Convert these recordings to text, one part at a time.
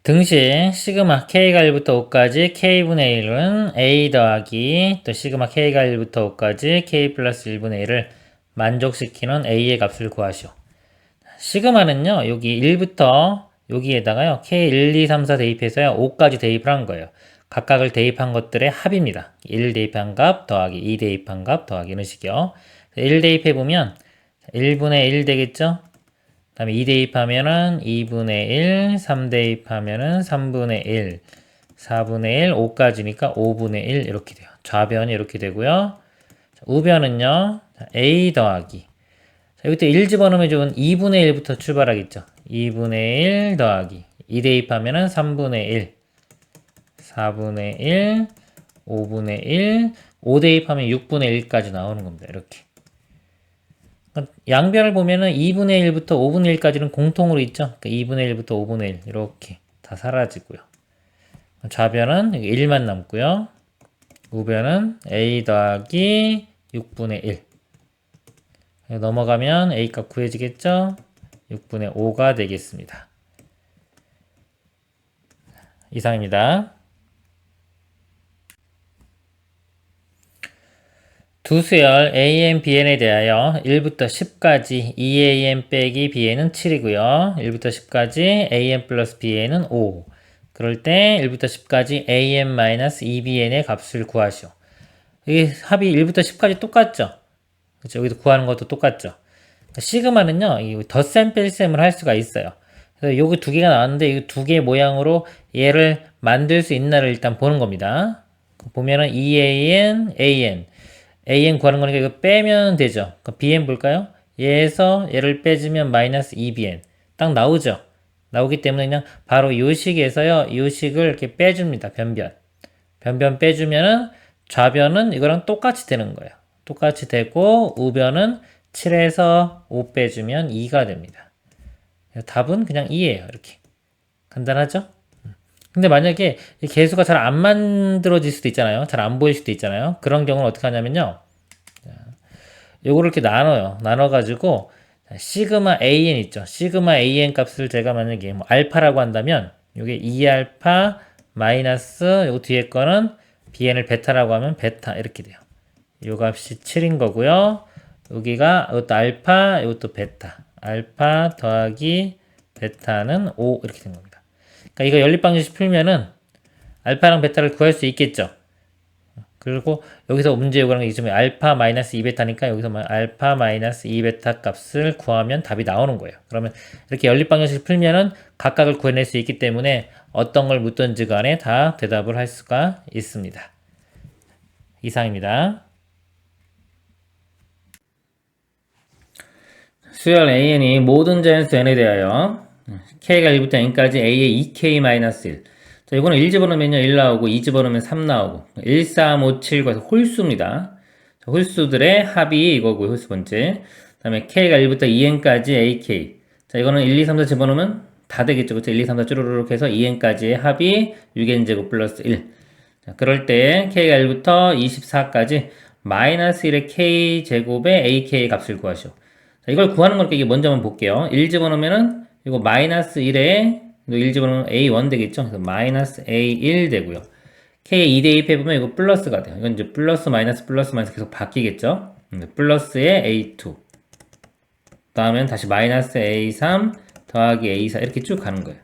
등식 시그마 k가 1부터 5까지 k분의 1은 a 더하기 또 시그마 k가 1부터 5까지 k 플러스 1분의 1을 만족시키는 a의 값을 구하시오. 시그마는요, 여기 1부터 여기에다가요, k1, 2, 3, 4 대입해서요, 5까지 대입을 한 거예요. 각각을 대입한 것들의 합입니다. 1 대입한 값 더하기 2 대입한 값 더하기 이런 식이요. 1 대입해보면 1분의 1 되겠죠? 그 다음에 2 대입하면은 2분의 1, 3 대입하면은 3분의 1, 4분의 1, 5까지니까 5분의 1 이렇게 돼요. 좌변이 이렇게 되고요. 우변은요, a 더하기. 자, 여기부터 1 집어넣으면 좋은 2분의 1부터 출발하겠죠. 2분의 1 더하기. 2 대입하면은 3분의 1, 4분의 1, 5분의 1, 5 대입하면 6분의 1까지 나오는 겁니다. 이렇게. 양변을 보면은 2분의 1부터 5분의 1까지는 공통으로 있죠. 그러니까 2분의 1부터 5분의 1 이렇게 다 사라지고요. 좌변은 1만 남고요. 우변은 a 더하기 6분의 1 넘어가면 a 값 구해지겠죠. 6분의 5가 되겠습니다. 이상입니다. 두 수열 AN, BN에 대하여 1부터 10까지 2AN 빼기 BN은 7이고요. 1부터 10까지 AN 플러스 BN은 5. 그럴 때 1부터 10까지 AN 마이너스 2BN의 값을 구하시오. 이게 합이 1부터 10까지 똑같죠? 그렇죠? 여기도 구하는 것도 똑같죠? 시그마는요, 덧셈 뺄셈을 할 수가 있어요. 그래서 여기 두 개가 나왔는데 이 두 개 모양으로 얘를 만들 수 있나를 일단 보는 겁니다. 보면은 2AN, AN 구하는 거니까 이거 빼면 되죠. 그럼 BN 볼까요? 얘에서 얘를 빼주면 마이너스 2BN. 딱 나오죠? 나오기 때문에 그냥 바로 요 식에서요, 요 식을 이렇게 빼줍니다. 변변. 변변 빼주면은 좌변은 이거랑 똑같이 되는 거예요. 똑같이 되고, 우변은 7에서 5 빼주면 2가 됩니다. 답은 그냥 2예요. 이렇게. 간단하죠? 근데 만약에 이 개수가 잘 안 만들어질 수도 있잖아요. 잘 안 보일 수도 있잖아요. 그런 경우는 어떻게 하냐면요. 요거를 이렇게 나눠요. 나눠가지고, 시그마 AN 있죠. 시그마 AN 값을 제가 만약에 뭐 알파라고 한다면, 요게 2알파 마이너스 요 뒤에 거는 BN을 베타라고 하면 베타 이렇게 돼요. 요 값이 7인 거고요. 여기가 이것도 알파, 이것도 베타. 알파 더하기 베타는 5 이렇게 된 겁니다. 그러니까 이거 연립방정식 풀면은 알파랑 베타를 구할 수 있겠죠. 그리고 여기서 문제 요구하는 게 있으면 알파 마이너스 2베타니까 여기서 알파 마이너스 2베타 값을 구하면 답이 나오는 거예요. 그러면 이렇게 연립방정식 풀면은 각각을 구해낼 수 있기 때문에 어떤 걸 묻든지 간에 다 대답을 할 수가 있습니다. 이상입니다. 수열 AN이 모든 자연수 N에 대하여 K가 1부터 N까지 A의 2K-1. 자, 이거는 1 집어넣으면요, 1 나오고, 2 집어넣으면 3 나오고, 1, 3, 5, 7과 홀수입니다. 자, 홀수들의 합이 이거고요, 홀수 번째. 그 다음에 K가 1부터 2N까지 AK. 자, 이거는 1, 2, 3, 4 집어넣으면 다 되겠죠. 그쵸? 1, 2, 3, 4 쭈루루룩 해서 2N까지의 합이 6N제곱 플러스 1. 자, 그럴 때 K가 1부터 24까지 마이너스 1의 K제곱의 AK의 값을 구하시오. 자, 이걸 구하는 거니까 이게 먼저 한번 볼게요. 1 집어넣으면은 이거 마이너스 1에 1 집어넣으면 A1 되겠죠? 그래서 마이너스 A1 되고요. K 2 대입해보면 이거 플러스가 돼요. 이건 이제 플러스 마이너스 계속 바뀌겠죠? 플러스에 A2. 다음엔 다시 마이너스 A3 더하기 A4 이렇게 쭉 가는 거예요.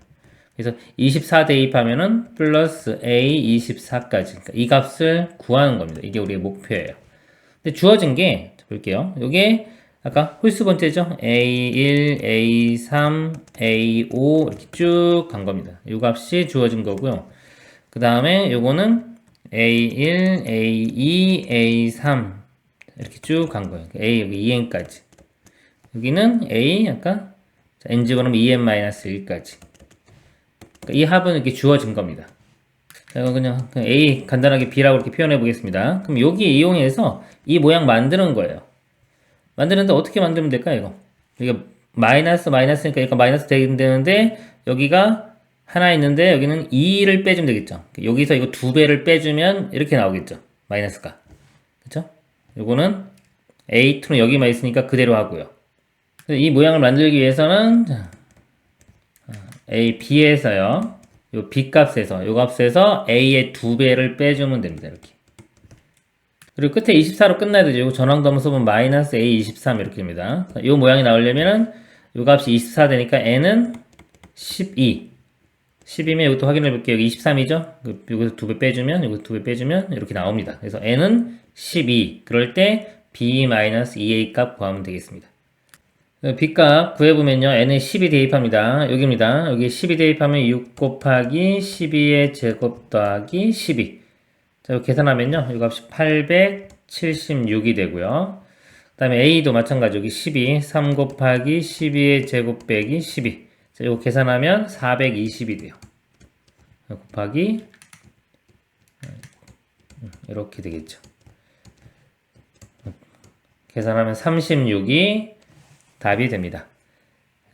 그래서 24 대입하면은 플러스 A24까지. 그러니까 이 값을 구하는 겁니다. 이게 우리의 목표예요. 근데 주어진 게, 볼게요. 요게 아까 홀수 번째죠? A1, A3, A5 이렇게 쭉 간 겁니다. 이 값이 주어진 거고요. 그 다음에 요거는 A1, A2, A3 이렇게 쭉 간 거예요. A 여기 2n까지. 여기는 A 아까 n 집어넣으면 2n-1까지. 그러니까 이 합은 이렇게 주어진 겁니다. 제가 그냥 A 간단하게 B라고 이렇게 표현해 보겠습니다. 그럼 여기 이용해서 이 모양 만드는 거예요. 만드는데 어떻게 만들면 될까요, 이거? 이게 마이너스니까 얘가 마이너스 되는데, 여기가 하나 있는데, 여기는 2를 빼주면 되겠죠? 여기서 이거 2배를 빼주면 이렇게 나오겠죠? 마이너스가. 그쵸? 요거는 A2는 여기만 있으니까 그대로 하고요. 이 모양을 만들기 위해서는, A, B에서요. 요 B 값에서, 요 값에서 A의 2배를 빼주면 됩니다. 이렇게. 그리고 끝에 24로 끝나야 되죠. 이거 전항도 써보면 마이너스 A23 이렇게 됩니다. 이 모양이 나오려면은 요 값이 24 되니까 N은 12. 10이면 이것도 확인해 볼게요. 여기 23이죠? 여기서 2배 빼주면, 여기서 2배 빼주면 이렇게 나옵니다. 그래서 N은 12. 그럴 때 B-2A 값 구하면 되겠습니다. B값 구해보면요. N에 12 대입합니다. 여기입니다. 여기 12 대입하면 6 곱하기 12의 제곱 더하기 12. 자, 이거 계산하면요. 이 값이 876이 되고요. 그 다음에 A도 마찬가지. 여기 12. 3 곱하기 12의 제곱 빼기 12. 자, 이거 계산하면 420이 돼요. 곱하기 이렇게 되겠죠. 계산하면 36이 답이 됩니다.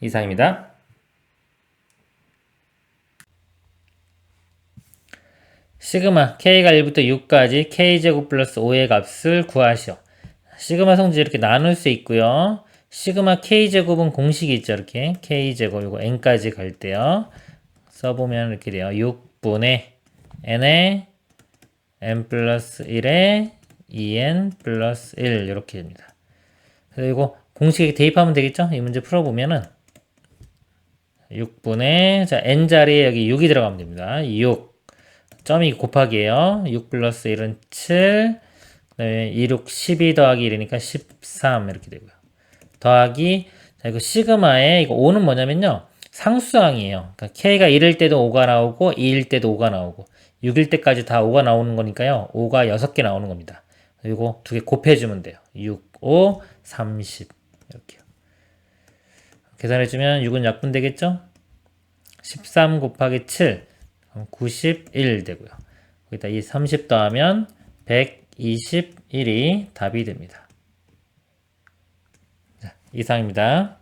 이상입니다. 시그마 k가 1부터 6까지 k제곱 플러스 5의 값을 구하시오. 시그마 성질 이렇게 나눌 수 있고요. 시그마 k제곱은 공식이 있죠. 이렇게 k제곱 이거 n까지 갈 때요. 써보면 이렇게 돼요. 6분의 n의 n 플러스 1에 2n 플러스 1 이렇게 됩니다. 그래서 이거 공식에 대입하면 되겠죠? 이 문제 풀어보면은 6분의 자 n 자리에 여기 6이 들어가면 됩니다. 6 점이 곱하기예요. 6 플러스 1은 7 그다음에 2, 6, 12 더하기 1이니까 13 이렇게 되고요. 더하기 자 이거 시그마에 이거 5는 뭐냐면요. 상수항이에요. 그러니까 k가 1일 때도 5가 나오고 2일 때도 5가 나오고 6일 때까지 다 5가 나오는 거니까요. 5가 6개 나오는 겁니다. 이거 두 개 곱해주면 돼요. 6, 5, 30 이렇게요. 계산해주면 6은 약분 되겠죠? 13 곱하기 7 91 되고요. 거기다 이 30 더하면 121이 답이 됩니다. 자, 이상입니다.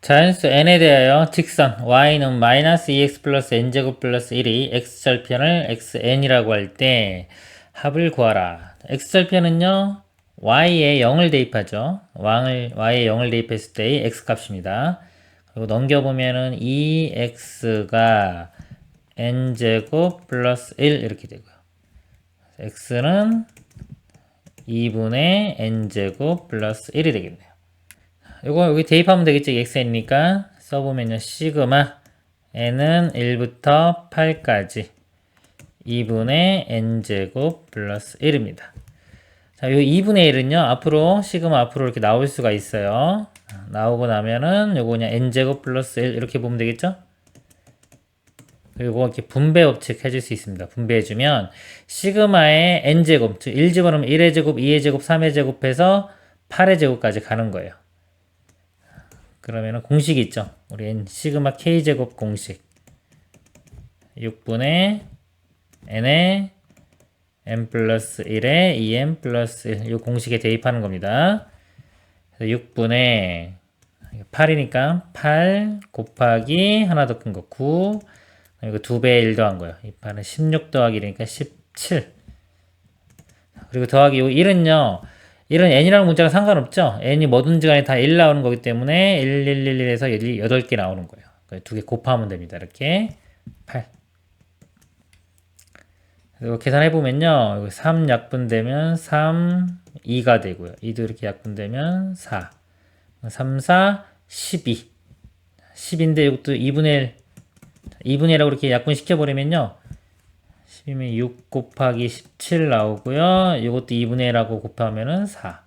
자연수 n에 대하여 직선 y는 마이너스 2x 플러스 n제곱 플러스 1이 x절편을 xn이라고 할 때 합을 구하라. x절편은요 y에 0을 대입하죠. y에 0을 대입했을 때의 x값입니다. 그리고 넘겨보면은 2x가 n제곱 플러스 1 이렇게 되고요. x는 2분의 n제곱 플러스 1이 되겠네요. 요거 여기 대입하면 되겠죠. xn이니까 써보면요. 시그마 n은 1부터 8까지 2분의 n제곱 플러스 1입니다. 자, 요 2분의 1은요. 앞으로 시그마 앞으로 이렇게 나올 수가 있어요. 나오고 나면은 요거 그냥 n제곱 플러스 1 이렇게 보면 되겠죠. 그리고 이렇게 분배 법칙 해줄 수 있습니다. 분배해주면 시그마의 n제곱, 즉 1 집어넣으면 1의 제곱, 2의 제곱, 3의 제곱해서 8의 제곱까지 가는 거예요. 그러면은 공식이 있죠. 우리 n 시그마 k제곱 공식 6분의 n에 n 플러스 1에 2n 플러스 1 이 공식에 대입하는 겁니다. 6분의 8이니까 8 곱하기 하나 더 큰 거 9 이거 2배에 1 더한 거예요. 이 8은 16 더하기 1이니까 17 그리고 더하기 요 1은요 1은 n이라는 문자가 상관없죠. n이 뭐든지 간에 다 1 나오는 거기 때문에 1, 1, 1, 1에서 8개 나오는 거예요. 두 개 곱하면 됩니다. 이렇게 8 그리고 계산해보면요 3 약분되면 3, 2가 되고요. 2도 이렇게 약분되면 4 3, 4, 12 10인데 이것도 2분의 1 2분의 1라고 이렇게 약분시켜버리면요 10이면 6 곱하기 17 나오고요. 이것도 2분의 1하고 곱하면은 4.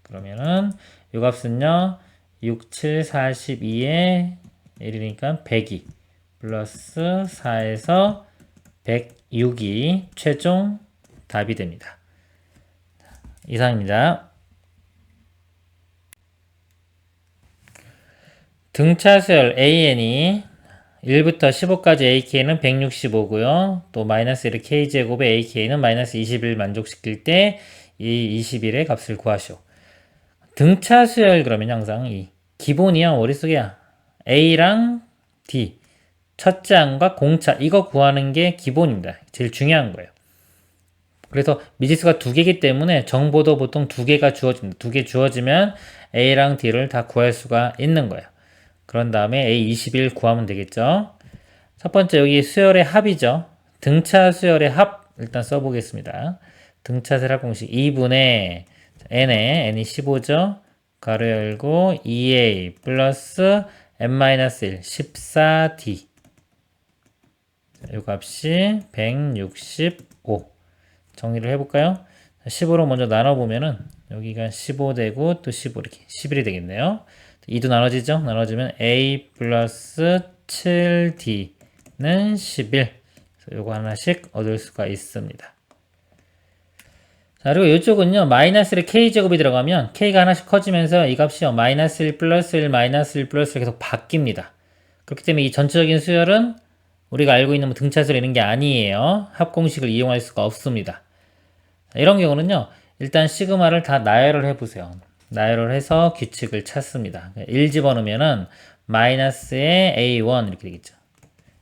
그러면은 이 값은요. 6, 7, 42에 1이니까 102 플러스 4에서 106이 최종 답이 됩니다. 이상입니다. 등차수열 AN이 1부터 15까지 AK는 165고요. 또 마이너스 1의 K제곱에 AK는 마이너스 21 만족시킬 때 이 21의 값을 구하시오. 등차 수열 그러면 항상 이 기본이야 머릿속에 A랑 D 첫째 항과 공차 이거 구하는 게 기본입니다. 제일 중요한 거예요. 그래서 미지수가 2개이기 때문에 정보도 보통 2개가 주어집니다. 2개 주어지면 A랑 D를 다 구할 수가 있는 거예요. 그런 다음에 A21 구하면 되겠죠. 첫 번째 여기 수열의 합이죠. 등차 수열의 합 일단 써보겠습니다. 등차 수열 합 공식 2분의 n이 15죠. 가로 열고 2a 플러스 n-1 14d 이 값이 165 정리를 해볼까요? 15로 먼저 나눠보면은 여기가 15 되고 또 15 이렇게 11이 되겠네요. 2도 나눠지죠? 나눠지면 a 플러스 7d는 11 요거 하나씩 얻을 수가 있습니다. 자, 그리고 이쪽은요, 마이너스 k제곱이 들어가면 k가 하나씩 커지면서 이 값이요, 마이너스 1 플러스 1 마이너스 1 플러스 1 계속 바뀝니다. 그렇기 때문에 이 전체적인 수열은 우리가 알고 있는 뭐 등차수를 이런 게 아니에요. 합공식을 이용할 수가 없습니다. 이런 경우는요, 일단 시그마를 다 나열을 해보세요. 나열을 해서 규칙을 찾습니다. 1 집어넣으면은 마이너스의 a1 이렇게 되겠죠.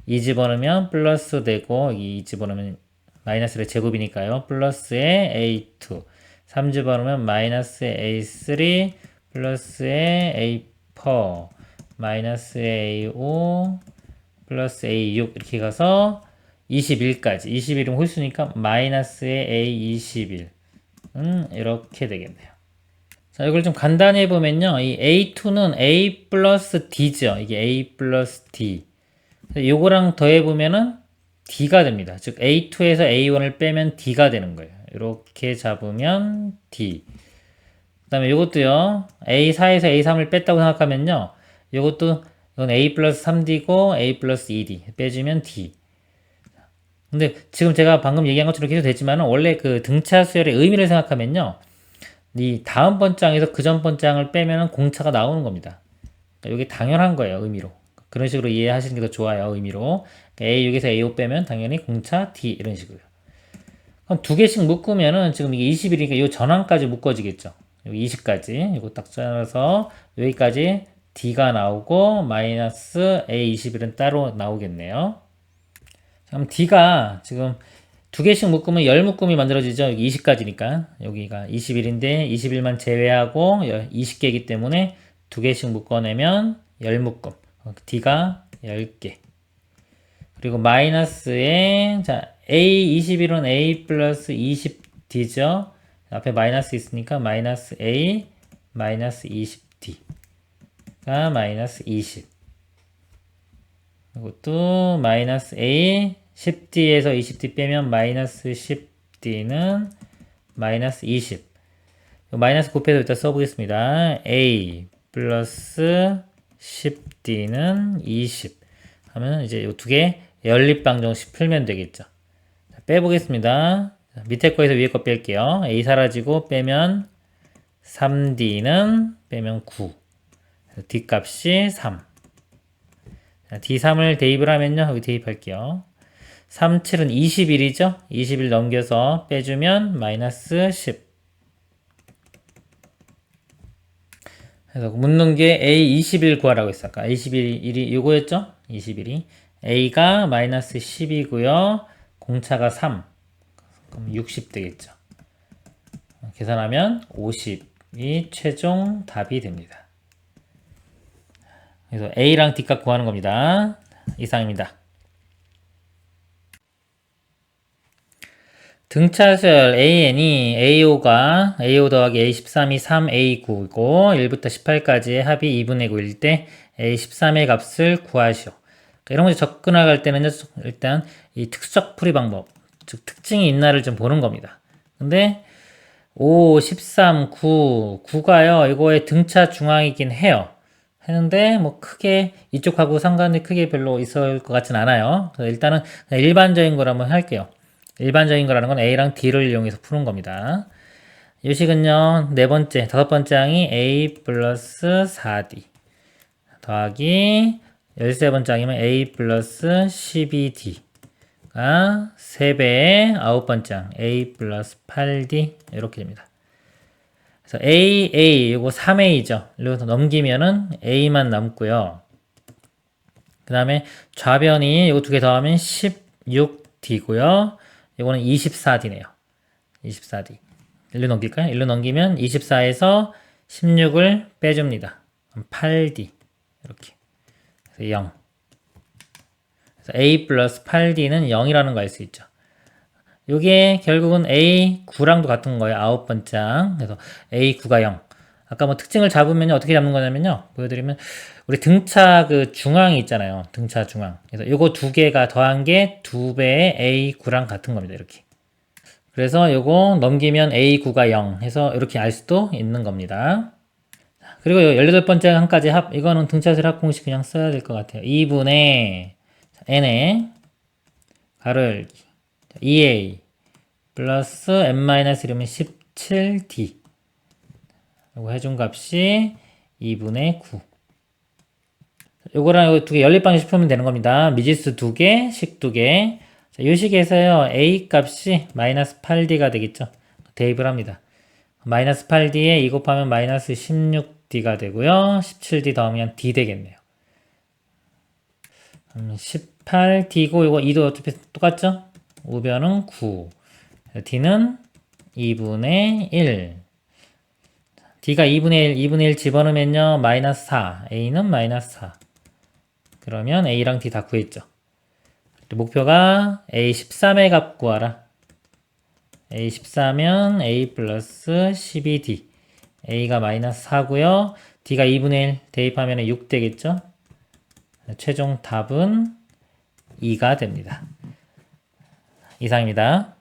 2 집어넣으면 플러스 되고 2 집어넣으면 마이너스의 제곱이니까요. 플러스의 a2 3 집어넣으면 마이너스의 a3 플러스의 a4 마이너스의 a5 플러스 a6 이렇게 가서 21까지 21은 홀수니까 마이너스의 a21 이렇게 되겠네요. 자, 이걸 좀 간단히 해보면요. 이 a2는 a 플러스 d죠. 이게 a 플러스 d. 요거랑 더해보면은 d가 됩니다. 즉 a2에서 a1을 빼면 d가 되는 거예요. 이렇게 잡으면 d. 그 다음에 요것도요. a4에서 a3을 뺐다고 생각하면요. 요것도 이건 a 플러스 3d고 a 플러스 2d 빼주면 d. 근데 지금 제가 방금 얘기한 것처럼 계속 됐지만 원래 그 등차 수열의 의미를 생각하면요. 이 다음 번장에서 그 전 번장을 빼면 공차가 나오는 겁니다. 그러니까 이게 당연한 거예요. 의미로. 그런 식으로 이해하시는 게 더 좋아요. 의미로. A6에서 A5 빼면 당연히 공차 D 이런 식으로요. 그럼 두 개씩 묶으면은 지금 이게 21이니까 이 전항까지 묶어지겠죠. 여기 20까지. 이거 딱 짜서 여기까지 D가 나오고 마이너스 A21은 따로 나오겠네요. 그럼 D가 지금 두 개씩 묶으면 10묶음이 만들어지죠. 여기 20까지니까. 여기가 21인데 21만 제외하고 20개이기 때문에 두 개씩 묶어내면 10묶음. D가 10개. 그리고 마이너스에 자 A21은 A 플러스 20D죠. 앞에 마이너스 있으니까 마이너스 A 마이너스 20D가 마이너스 20. 이것도 마이너스 A 10D에서 20D 빼면 마이너스 10D는 마이너스 20. 마이너스 곱해서 일단 써보겠습니다. A 플러스 10D는 20 하면 이제 이 두 개 연립방정식 풀면 되겠죠. 자, 빼보겠습니다. 자, 밑에 거에서 위에 거 뺄게요. A 사라지고 빼면 3D는 빼면 9. D 값이 3. 자, D3을 대입을 하면요. 여기 대입할게요. 3, 7은 21이죠? 21 넘겨서 빼주면 마이너스 10. 그래서 묻는 게 A21 구하라고 했어. 아까 A21이 이거였죠? 21이. A가 마이너스 10이고요. 공차가 3. 그럼 60 되겠죠. 계산하면 50이 최종 답이 됩니다. 그래서 A랑 D값 구하는 겁니다. 이상입니다. 등차수열 AN이 A5 더하기 A13이 3A9이고 1부터 18까지의 합이 2분의 9일 때 A13의 값을 구하시오. 그러니까 이런 문제 접근할 때는 일단 이 특수적 풀이 방법, 즉 특징이 있나를 좀 보는 겁니다. 근데 5, 13, 9가요. 이거의 등차 중앙이긴 해요. 했는데 뭐 크게 이쪽하고 상관이 크게 별로 있을 것 같진 않아요. 그래서 일단은 일반적인 걸 한번 할게요. 일반적인 거라는 건 A랑 D를 이용해서 푸는 겁니다. 이 식은요, 네 번째, 다섯 번째 항이 A 플러스 4D 더하기 13번째 항이면 A 플러스 12D가 3배의 아홉 번째 항 A 플러스 8D 이렇게 됩니다. 그래서 A, 이거 3A죠. 이렇게 넘기면은 A만 남고요. 그 다음에 좌변이 이거 두 개 더하면 16D고요. 이거는 24D네요. 24D. 1로 넘길까요? 1로 넘기면 24에서 16을 빼줍니다. 8D. 이렇게. 0. 그래서 A 플러스 8D는 0이라는 거 알 수 있죠. 요게 결국은 A9랑도 같은 거예요. 아홉 번째 항. 그래서 A9가 0. 아까 뭐 특징을 잡으면 어떻게 잡는 거냐면요. 보여드리면 우리 등차 그 중앙이 있잖아요. 등차 중앙. 그래서 요거 두 개가 더한 게 2배의 A9랑 같은 겁니다. 이렇게. 그래서 요거 넘기면 A9가 0 해서 이렇게 알 수도 있는 겁니다. 그리고 18번째 항까지 합, 이거는 등차수 합 공식 그냥 써야 될 것 같아요. 2분의 n에 가로 열기 2a 플러스 n-1이면 17d 요거 해준 값이 2분의 9. 요거랑 요거 두 개 연립방식 풀면 되는 겁니다. 미지수 2개, 식 2개. 자, 요 식에서요, a 값이 마이너스 8d가 되겠죠. 대입을 합니다. 마이너스 8d에 2 곱하면 마이너스 16d가 되고요. 17d 더하면 d 되겠네요. 18d고 요거 2도 어차피 똑같죠? 우변은 9. d는 2분의 1. d가 2분의 1 집어넣으면요. 마이너스 4. a는 마이너스 4. 그러면 a랑 d 다 구했죠. 목표가 a13의 값 구하라. a13은 a 플러스 12d. a가 마이너스 4고요. d가 2분의 1 대입하면 6 되겠죠. 최종 답은 2가 됩니다. 이상입니다.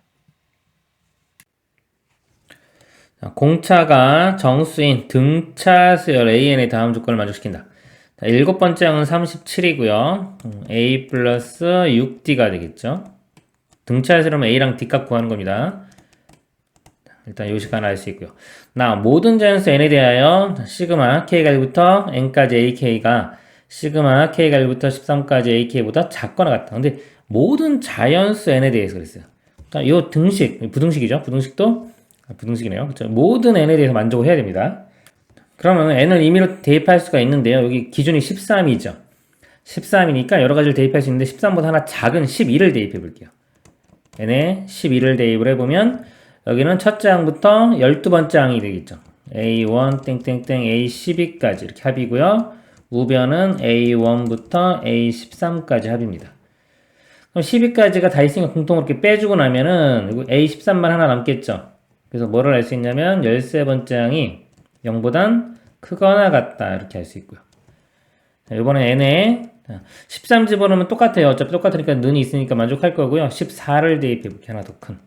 공차가 정수인 등차수열 AN의 다음 조건을 만족시킨다. 일곱 번째 항은 37이고요. A 플러스 6D가 되겠죠. 등차수열은 A랑 D값 구하는 겁니다. 일단 요식 하나 알 수 있고요. 모든 자연수 N에 대하여 시그마 K가 1부터 N까지 AK가 시그마 K가 1부터 13까지 AK보다 작거나 같다. 근데 모든 자연수 N에 대해서 그랬어요. 그러니까 요 등식, 부등식이죠. 부등식도 부등식이네요. 그렇죠? 모든 n에 대해서 만족을 해야 됩니다. 그러면 n을 임의로 대입할 수가 있는데요. 여기 기준이 13이죠. 13이니까 여러 가지를 대입할 수 있는데 13보다 하나 작은 12를 대입해 볼게요. n에 12를 대입을 해보면 여기는 첫째 항부터 12번째 항이 되겠죠. A1 땡땡땡 A12까지 이렇게 합이고요. 우변은 A1부터 A13까지 합입니다. 그럼 12까지가 다 있으니까 공통으로 이렇게 빼주고 나면은 A13만 하나 남겠죠. 그래서 뭐를 알 수 있냐면 13번째 항이 0보단 크거나 같다 이렇게 할 수 있고요. 이번에 n에 13 집어넣으면 똑같아요. 어차피 똑같으니까 는이 있으니까 만족할 거고요. 14를 대입해 볼게요. 하나 더 큰.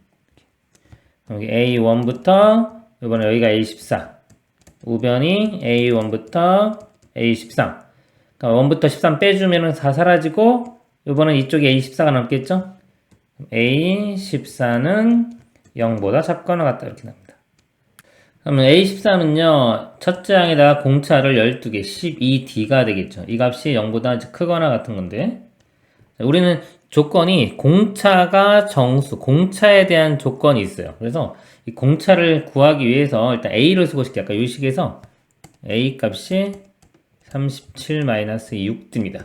여기 A1부터 이번에 여기가 A14 우변이 A1부터 A13 그러니까 1부터 13 빼주면 4 사라지고 이번엔 이쪽에 A14가 남겠죠? A14는 0보다 작거나 같다 이렇게 나옵니다. 그러면 A13은요 첫째 항에다가 공차를 12개 12D가 되겠죠. 이 값이 0보다 크거나 같은 건데 우리는 조건이 공차가 정수, 공차에 대한 조건이 있어요. 그래서 이 공차를 구하기 위해서 일단 A를 쓰고 싶게 아까 이 식에서 A 값이 37-6D입니다.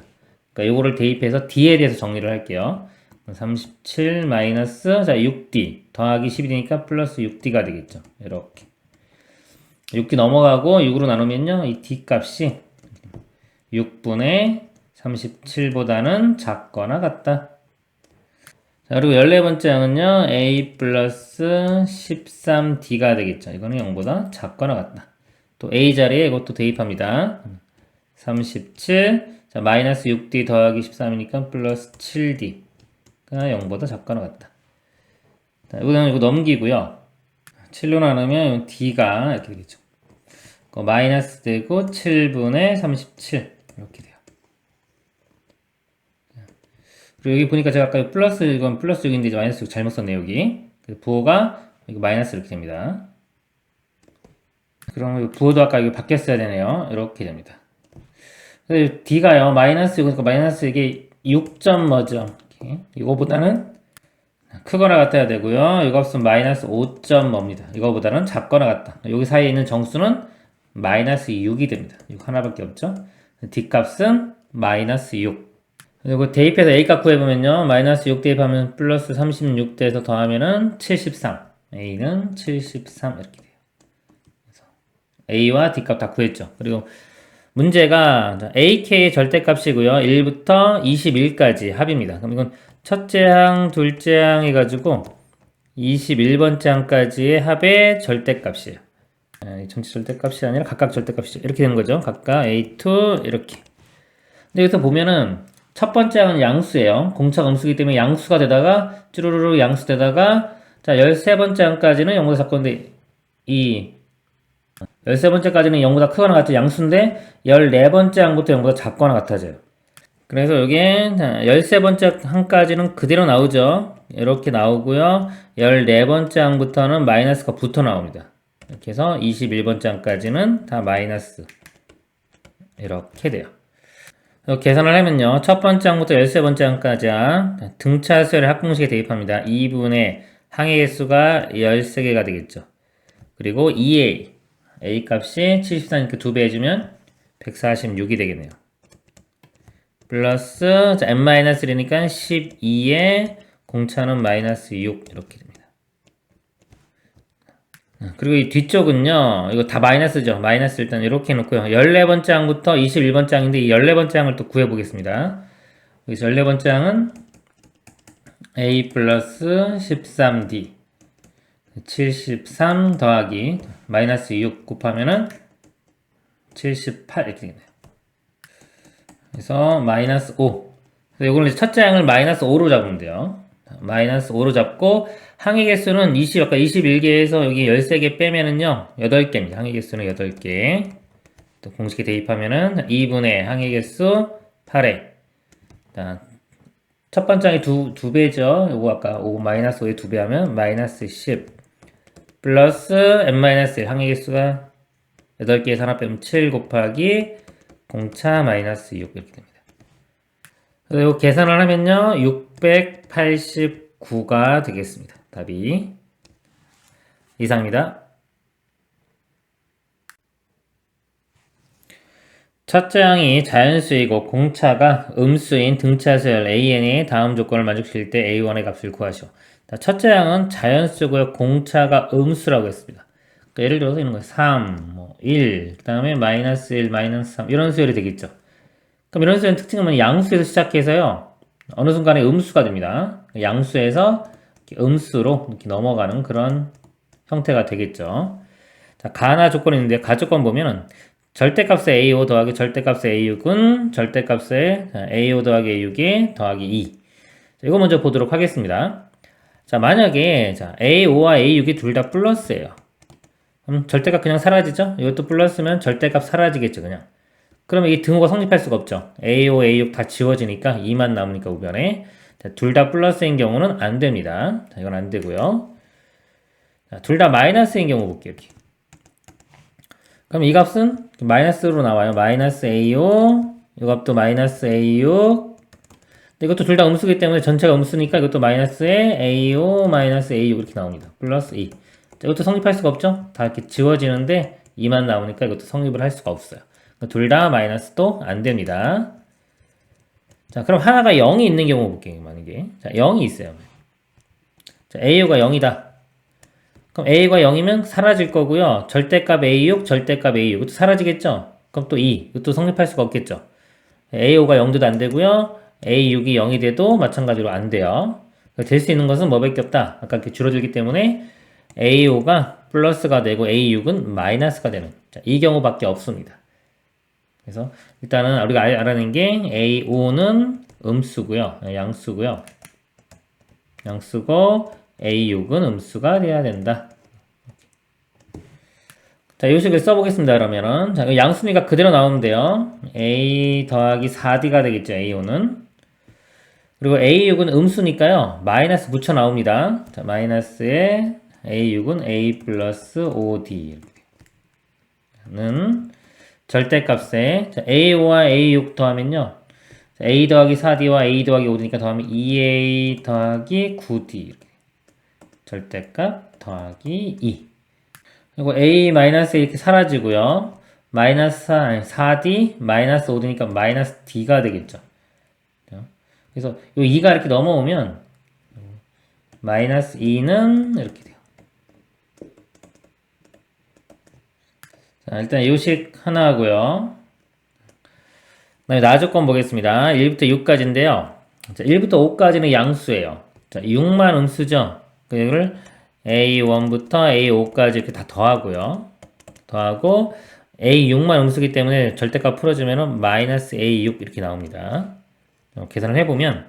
그러니까 이거를 대입해서 D에 대해서 정리를 할게요. 37 마이너스 자 6D 더하기 12니까 플러스 6D가 되겠죠. 이렇게 6D 넘어가고 6으로 나누면요 이 D 값이 6분의 37보다는 작거나 같다. 자 그리고 14번째 항은요 A 플러스 13D가 되겠죠. 이거는 0보다 작거나 같다. 또 A 자리에 이것도 대입합니다. 37 자 마이너스 6D 더하기 13이니까 플러스 7D 0보다 작거나 같다. 이거 넘기고요. 7로 나누면 D가 이렇게 되겠죠. 마이너스 되고 7분의 37 이렇게 돼요. 그리고 여기 보니까 제가 아까 플러스 이건 플러스 6인데 이제 마이너스 6 잘못 썼네요 여기. 부호가 이거 마이너스 이렇게 됩니다. 그럼 부호도 아까 이거 바뀌었어야 되네요. 이렇게 됩니다. D가요 마이너스 6이니까 마이너스 이게 6점 뭐죠? 이거보다는 크거나 같아야 되고요. 이 값은 마이너스 5점 뭐입니다. 이거보다는 작거나 같다. 여기 사이에 있는 정수는 마이너스 6이 됩니다. 6 하나밖에 없죠. D 값은 마이너스 6. 그리고 대입해서 A 값 구해보면요. 마이너스 6 대입하면 플러스 36 돼서 더하면은 73. A는 73 이렇게 돼요. 그래서 A와 D 값 다 구했죠. 그리고 문제가 AK의 절대값이고요. 1부터 21까지 합입니다. 그럼 이건 첫째 항, 둘째 항 해가지고 21번째 항까지의 합의 절대값이에요. 전체 절대값이 아니라 각각 절대값이죠. 이렇게 되는 거죠. 각각 A2 이렇게. 근데 여기서 보면은 첫 번째 항은 양수예요. 공차가 음수기 때문에 양수가 되다가 쭈루루루 양수되다가 자 13번째 항까지는 0보다 작건데 이 13번째까지는 0보다 크거나 같은 양수인데 14번째 항부터 0보다 작거나 같아져요. 그래서 여기에 13번째 항까지는 그대로 나오죠. 이렇게 나오고요. 14번째 항부터는 마이너스가 붙어 나옵니다. 이렇게 해서 21번째 항까지는 다 마이너스 이렇게 돼요. 계산을 하면요. 첫 번째 항부터 13번째 항까지 등차수열의 합공식에 대입합니다. 2분의 항의 개수가 13개가 되겠죠. 그리고 2a a 값이 74니까 2배 해주면 146이 되겠네요. 플러스 n-1이니까 12에 공차는 마이너스 6 이렇게 됩니다. 그리고 이 뒤쪽은요. 이거 다 마이너스죠. 마이너스 일단 이렇게 해놓고요. 14번째 항부터 21번째 항인데 이 14번째 항을 또 구해보겠습니다. 여기서 14번째 항은 a 플러스 13d 73 더하기 마이너스 6 곱하면은 78 이렇게 되겠네요. 그래서 마이너스 5. 이거는 첫째 항을 마이너스 5로 잡으면 돼요. 마이너스 5로 잡고 항의 개수는 아까 21개에서 여기 13개 빼면은요 8개입니다. 항의 개수는 8개. 또 공식에 대입하면은 2분의 항의 개수 8에 첫 번째 항이 두 배죠. 요거 아까 5 마이너스 5에 2배 하면 마이너스 10 플러스 n-1 항의 개수가 8개에서 하나 빼면 7 곱하기 공차 마이너스 6 이렇게 됩니다. 그리고 계산을 하면요 689가 되겠습니다. 답이 이상입니다. 첫째 항이 자연수이고 공차가 음수인 등차수열 AN의 다음 조건을 만족시킬 때 A1의 값을 구하시오. 첫째 항은 자연수고요. 공차가 음수라고 했습니다. 그러니까 예를 들어서 이런 거예요. 3, 1, 그 다음에 마이너스 1, 마이너스 3 이런 수열이 되겠죠. 그럼 이런 수열의 특징은 양수에서 시작해서요. 어느 순간에 음수가 됩니다. 양수에서 음수로 이렇게 넘어가는 그런 형태가 되겠죠. 자, 가나 조건이 있는데 가 조건 보면은 절대값의 A5 더하기 절대값의 A6은 절대값의 A5 더하기 A6이 더하기 2. 자, 이거 먼저 보도록 하겠습니다. 자, 만약에 A5와 A6이 둘 다 플러스예요. 그럼 절대값 그냥 사라지죠? 이것도 플러스면 절대값 사라지겠죠, 그냥. 그러면 이 등호가 성립할 수가 없죠. A5, A6 다 지워지니까 2만 남으니까 우변에. 둘 다 플러스인 경우는 안 됩니다. 자, 이건 안 되고요. 둘 다 마이너스인 경우 볼게요, 이렇게. 그럼 이 값은 마이너스로 나와요. 마이너스 A5, 이 값도 마이너스 A6. 근데 이것도 둘 다 음수기 때문에 전체가 음수니까 이것도 마이너스에 A5, 마이너스 A6 이렇게 나옵니다. 플러스 2. 자, 이것도 성립할 수가 없죠? 다 이렇게 지워지는데 2만 나오니까 이것도 성립을 할 수가 없어요. 둘 다 마이너스도 안 됩니다. 자, 그럼 하나가 0이 있는 경우 볼게요. 만약에. 자, 0이 있어요. 자, A가 0이다. 그럼 A가 0이면 사라질 거고요. 절대값 A6, 절대값 A6. 이것도 사라지겠죠? 그럼 또 2. 이것도 성립할 수가 없겠죠? A5가 0돼도 안 되고요. A6이 0이 돼도 마찬가지로 안 돼요. 될 수 있는 것은 뭐밖에 없다. 아까 이렇게 줄어들기 때문에 A5가 플러스가 되고 A6은 마이너스가 되는. 자, 이 경우밖에 없습니다. 그래서 일단은 우리가 알아낸 게 A5는 음수고요. 양수고요. 양수고 A6은 음수가 돼야 된다. 자, 이 식을 써보겠습니다. 그러면은 자, 양수니까 그대로 나오면 돼요. A 더하기 4D가 되겠죠. A5는. 그리고 A6은 음수니까요. 마이너스 붙여 나옵니다. 자, 마이너스에 A6은 A 플러스 5D는 절대값에 A5와 A6 더하면요. A 더하기 4D와 A 더하기 5D니까 더하면 2A 더하기 9D 절대값 더하기 2. 그리고 A 마이너스 이렇게 사라지고요. 마이너스 4D 마이너스 5D니까 마이너스 D가 되겠죠. 그래서 이 2가 이렇게 넘어오면 마이너스 2는 이렇게 돼요. 자, 일단 요식 하나 하고요. 그다음에 나조건 보겠습니다. 1부터 6까지인데요. 자, 1부터 5까지는 양수예요. 자, 6만 음수죠. 이거를 A1부터 A5까지 이렇게 다 더하고요. 더하고 A6만 음수기 때문에 절대값 풀어주면은 마이너스 A6 이렇게 나옵니다. 계산을 해보면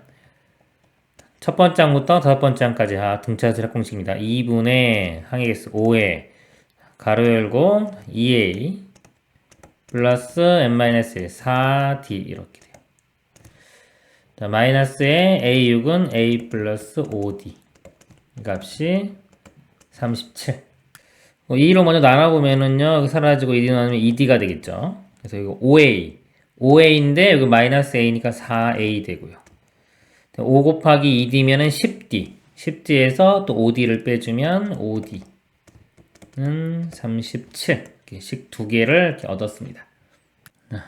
첫 번째 항부터 다섯 번째 항까지 등차수락 공식입니다. 2분의 항의개수 5에 가로 열고 2A 플러스 n-1 4D 이렇게 돼요. 자, 마이너스의 A6은 A 플러스 5D 값이 37. 2로 먼저 나눠보면은요, 여기 사라지고 2D 나누면 2D가 되겠죠. 그래서 이거 5A. 5A인데, 여기 마이너스 A니까 4A 되고요. 5 곱하기 2D면은 10D. 10D에서 또 5D를 빼주면 5D는 37. 이렇게 식 두 개를 이렇게 얻었습니다.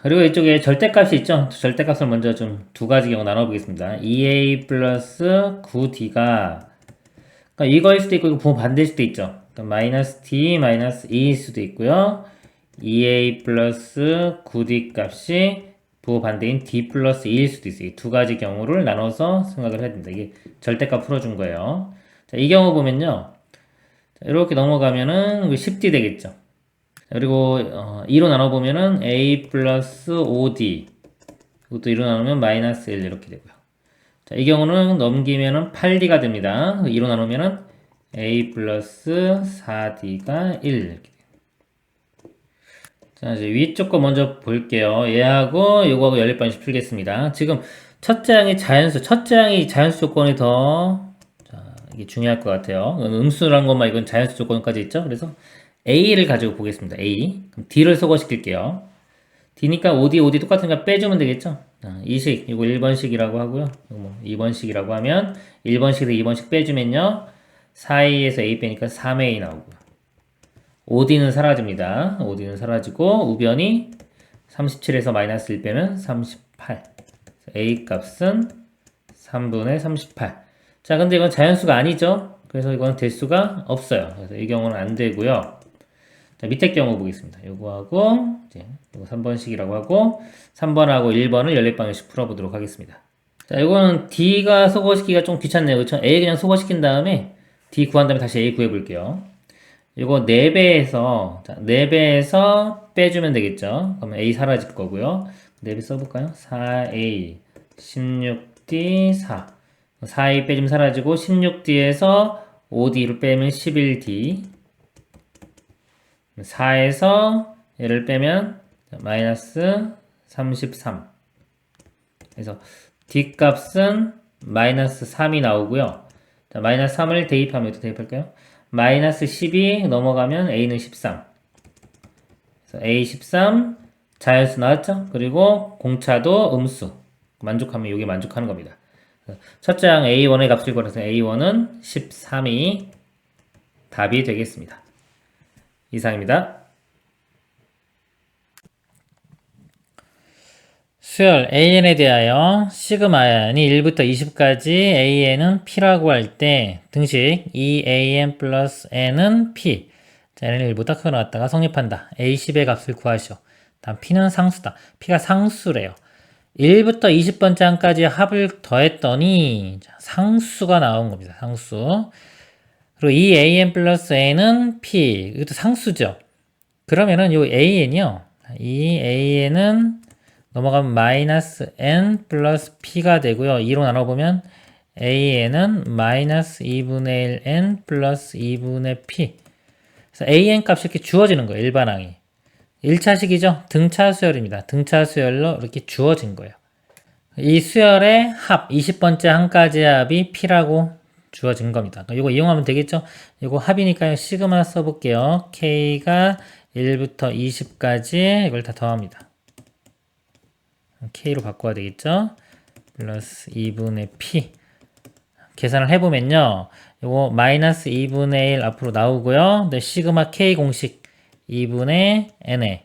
그리고 이쪽에 절대값이 있죠. 절대값을 먼저 좀 두 가지 경우 나눠보겠습니다. 2A 플러스 9D가 그러니까 이거일 수도 있고 이거 부호 반대일 수도 있죠. 그러니까 마이너스 D 마이너스 2일 수도 있고요. 2A 플러스 9D 값이 부호 반대인 D 플러스 2일 수도 있어요. 이 두 가지 경우를 나눠서 생각을 해야 된다. 이게 절대값 풀어준 거예요. 자, 이 경우 보면요. 자, 이렇게 넘어가면은 10D 되겠죠. 그리고 2로 나눠보면은 A 플러스 5D 이것도 2로 나누면 마이너스 1 이렇게 되고요. 자, 이 경우는 넘기면은 8D가 됩니다. 2로 나누면은 A 플러스 4D가 1 이렇게 돼요. 자, 이제 위쪽 거 먼저 볼게요. 얘하고 요거하고 연립 방식 풀겠습니다. 지금 첫째 항이 자연수 조건이 더 이게 중요할 것 같아요. 음수란 것만 이건 자연수 조건까지 있죠. 그래서 A를 가지고 보겠습니다. A. 그럼 D를 소거시킬게요. D니까 5D, 5D 똑같은 거 빼주면 되겠죠? 이 식, 이거 1번식이라고 하고요. 이거 뭐 2번식이라고 하면 1번식에서 2번식 빼주면요. 4A에서 A 빼니까 3A 나오고요. 5D는 사라집니다. 5D는 사라지고 우변이 37에서 마이너스 1 빼면 38. A 값은 3분의 38. 자, 근데 이건 자연수가 아니죠? 그래서 이건 될 수가 없어요. 그래서 이 경우는 안 되고요. 자, 밑에 경우 보겠습니다. 요거하고, 이제, 요거 3번식이라고 하고, 3번하고 1번을 연립방정식 풀어보도록 하겠습니다. 자, 요거는 D가 소거시키기가 좀 귀찮네요. 그쵸? A 그냥 소거시킨 다음에, D 구한 다음에 다시 A 구해볼게요. 요거 4배에서, 자, 4배에서 빼주면 되겠죠? 그러면 A 사라질 거고요. 4배 써볼까요? 4A, 16D, 4. 4A 빼주면 사라지고, 16D에서 5D를 빼면 11D. 4에서 얘를 빼면 마이너스 33. 그래서 D 값은 마이너스 3이 나오고요. 자, 마이너스 3을 대입하면 또 대입할까요? 마이너스 10이 넘어가면 A는 13. 그래서 A 13 자연수 나왔죠? 그리고 공차도 음수. 만족하면 이게 만족하는 겁니다. 첫째 항 A1의 값을 구해서 A1은 13이 답이 되겠습니다. 이상입니다. 수열 AN에 대하여 시그마N이 1부터 20까지 AN은 P라고 할 때 등식 EAN 플러스 N은 P. 자, N을 1보다 크게 나왔다가 성립한다. A10의 값을 구하시오. 다음 P는 상수다. P가 상수래요. 1부터 20번째 항까지 합을 더했더니 상수가 나온 겁니다. 상수. 그리고 이 AN 플러스 N은 P. 이것도 상수죠. 그러면은 요 AN이요. 이 AN은 넘어가면 마이너스 N 플러스 P가 되고요. 2로 나눠보면 AN은 마이너스 2분의 1 N 플러스 2분의 P. 그래서 AN 값이 이렇게 주어지는 거예요. 일반항이. 1차식이죠. 등차 수열입니다. 등차 수열로 이렇게 주어진 거예요. 이 수열의 합, 20번째 항까지의 합이 P라고 주어진 겁니다. 이거 이용하면 되겠죠? 이거 합이니까 시그마 써볼게요. K가 1부터 20까지 이걸 다 더합니다. K로 바꿔야 되겠죠? 플러스 2분의 P. 계산을 해보면요. 이거 마이너스 2분의 1 앞으로 나오고요. 근데 시그마 K 공식 2분의 N에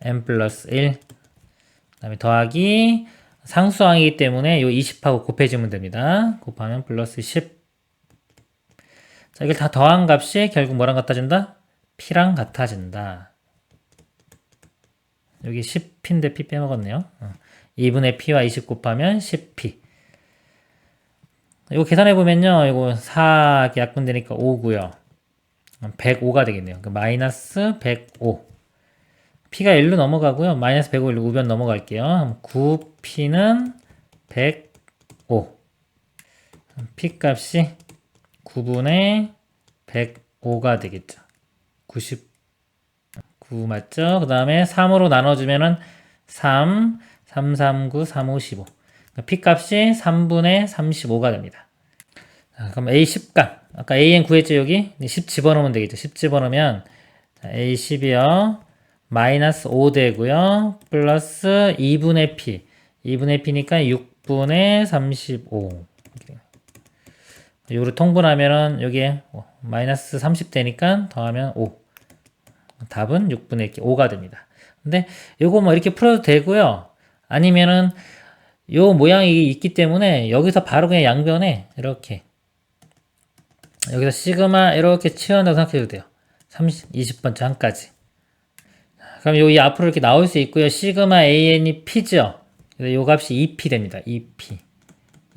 N 플러스 1. 그 다음에 더하기 상수항이기 때문에 이 20하고 곱해주면 됩니다. 곱하면 플러스 10. 자, 이걸 다 더한 값이 결국 뭐랑 같아진다? P랑 같아진다. 여기 10p인데 p 빼먹었네요. 2분의 p와 20 곱하면 10p. 이거 계산해보면요. 이거 4 약분되니까 5고요. 105가 되겠네요. 마이너스 105. p가 1로 넘어가고요. 마이너스 105 1로 우변 넘어갈게요. 9p는 105. p 값이 9분의 105가 되겠죠. 99 맞죠? 그 다음에 3으로 나눠주면은 3, 3, 3, 9, 3, 5, 15. p 값이 3분의 35가 됩니다. 자, 그럼 A 10값. 아까 AN 구했죠, 여기? 10 집어넣으면 되겠죠. 10 집어넣으면 A 10이요. 마이너스 5 되고요. 플러스 2분의 P. 2분의 P니까 6분의 35. 요로 통분하면은 여기에 마이너스 30 되니까 더하면 5. 답은 6분의 5가 됩니다. 근데 요거 뭐 이렇게 풀어도 되고요. 아니면은 요 모양이 있기 때문에 여기서 바로 그냥 양변에 이렇게 여기서 시그마 이렇게 치환한다고 생각해도 돼요. 20번째 한까지. 그럼 요 앞으로 이렇게 나올 수 있고요. 시그마 AN이 P죠. 요 값이 2P 됩니다. 2P.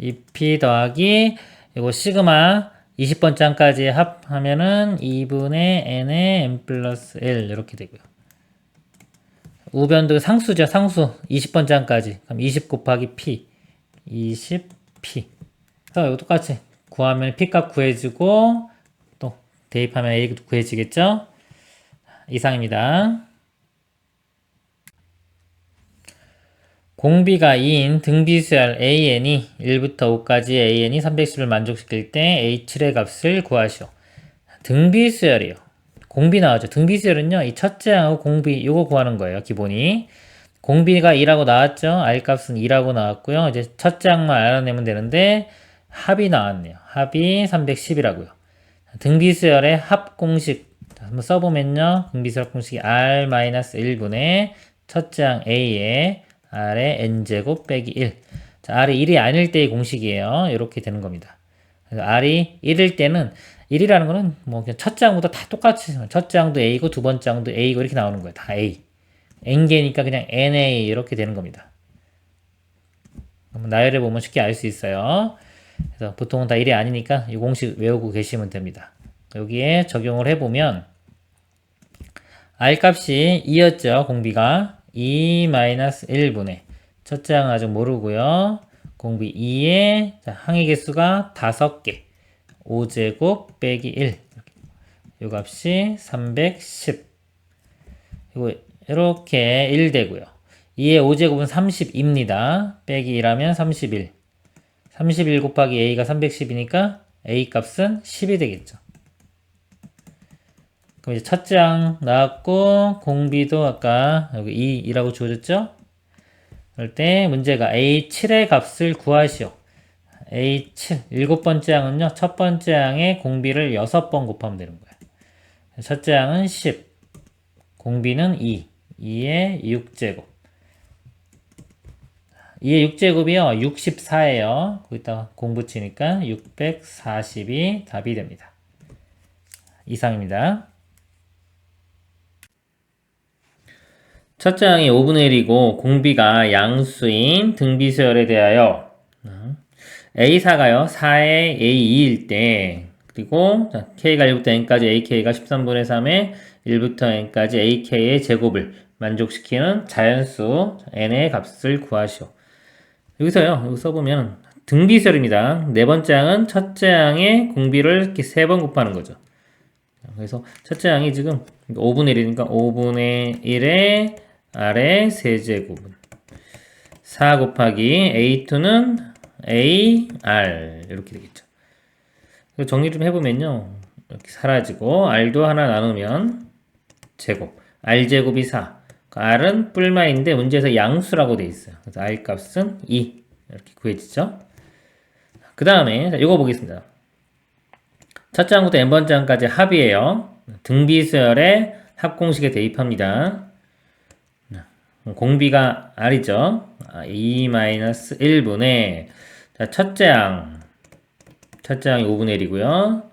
2P 더하기 요거 시그마 20번째 한까지 합하면은 2분의 n의 n 플러스 1 이렇게 되고요. 우변도 상수죠. 상수 20번째 한까지. 그럼 20 곱하기 P 20P. 그래서 이거 똑같이 구하면 P값 구해지고 또 대입하면 A도 구해지겠죠? 이상입니다. 공비가 2인 등비수열 AN이 1부터 5까지 AN이 310을 만족시킬 때 A7의 값을 구하시오. 등비수열이에요. 공비 나왔죠. 등비수열은요. 이 첫째 항하고 공비 요거 구하는 거예요. 기본이. 공비가 2라고 나왔죠. R값은 2라고 나왔고요. 이제 첫째 항만 알아내면 되는데 합이 나왔네요. 합이 310이라고요. 등비수열의 합 공식 한번 써보면요. 등비수열 공식이 R-1분의 첫째 항 A의 R의 n제곱 빼기 1. 자, R이 1이 아닐 때의 공식이에요. 이렇게 되는 겁니다. 그래서 R이 1일 때는 1이라는 거는 뭐 그냥 첫째 항부터 다 똑같이 첫째 항도 A고 두 번째 항도 A고 이렇게 나오는 거예요. 다 A. n개니까 그냥 NA 이렇게 되는 겁니다. 나열해 보면 쉽게 알 수 있어요. 그래서 보통은 다 1이 아니니까 이 공식 외우고 계시면 됩니다. 여기에 적용을 해보면 R 값이 2였죠. 공비가 2-1분의 첫째 항 아직 모르고요. 공비 2의 항의 개수가 5개 5제곱 빼기 1 이 값이 310 이거 이렇게 1 되고요. 2의 5제곱은 30입니다. 빼기 1하면 31 31 곱하기 A가 310이니까 A 값은 10이 되겠죠. 그럼 이제 첫째 항 나왔고 공비도 아까 여기 2라고 주어졌죠? 그럴 때 문제가 A7의 값을 구하시오. A7 일곱 번째 항은요. 첫 번째 항의 공비를 6번 곱하면 되는 거예요. 첫째 항은 10 공비는 2 2의 6제곱 2의 6제곱이요. 64예요. 거기다가 공 붙이니까 640이 답이 됩니다. 이상입니다. 첫째 항이 5분의 1이고 공비가 양수인 등비수열에 대하여 A4가요. 4의 A2일 때 그리고 K가 1부터 N까지 AK가 13분의 3의 1부터 N까지 AK의 제곱을 만족시키는 자연수 N의 값을 구하시오. 여기서요. 여기 써보면 등비수열입니다. 네 번째 항은 첫째 항의 공비를 이렇게 3번 곱하는 거죠. 그래서 첫째 항이 지금 5분의 1이니까 5분의 1의 R의 세제곱은 4 곱하기 A2는 AR 이렇게 되겠죠. 정리 좀 해보면요. 이렇게 사라지고 R도 하나 나누면 제곱 R제곱이 4 R은 뿔마인데 문제에서 양수라고 돼 있어요. 그래서 R 값은 2 이렇게 구해지죠. 그 다음에 이거 보겠습니다. 첫째 항부터 n번째 항까지 합이에요. 등비수열의 합공식에 대입합니다. 공비가 R이죠. 2-1분의 첫째 항이 5분의 1이고요.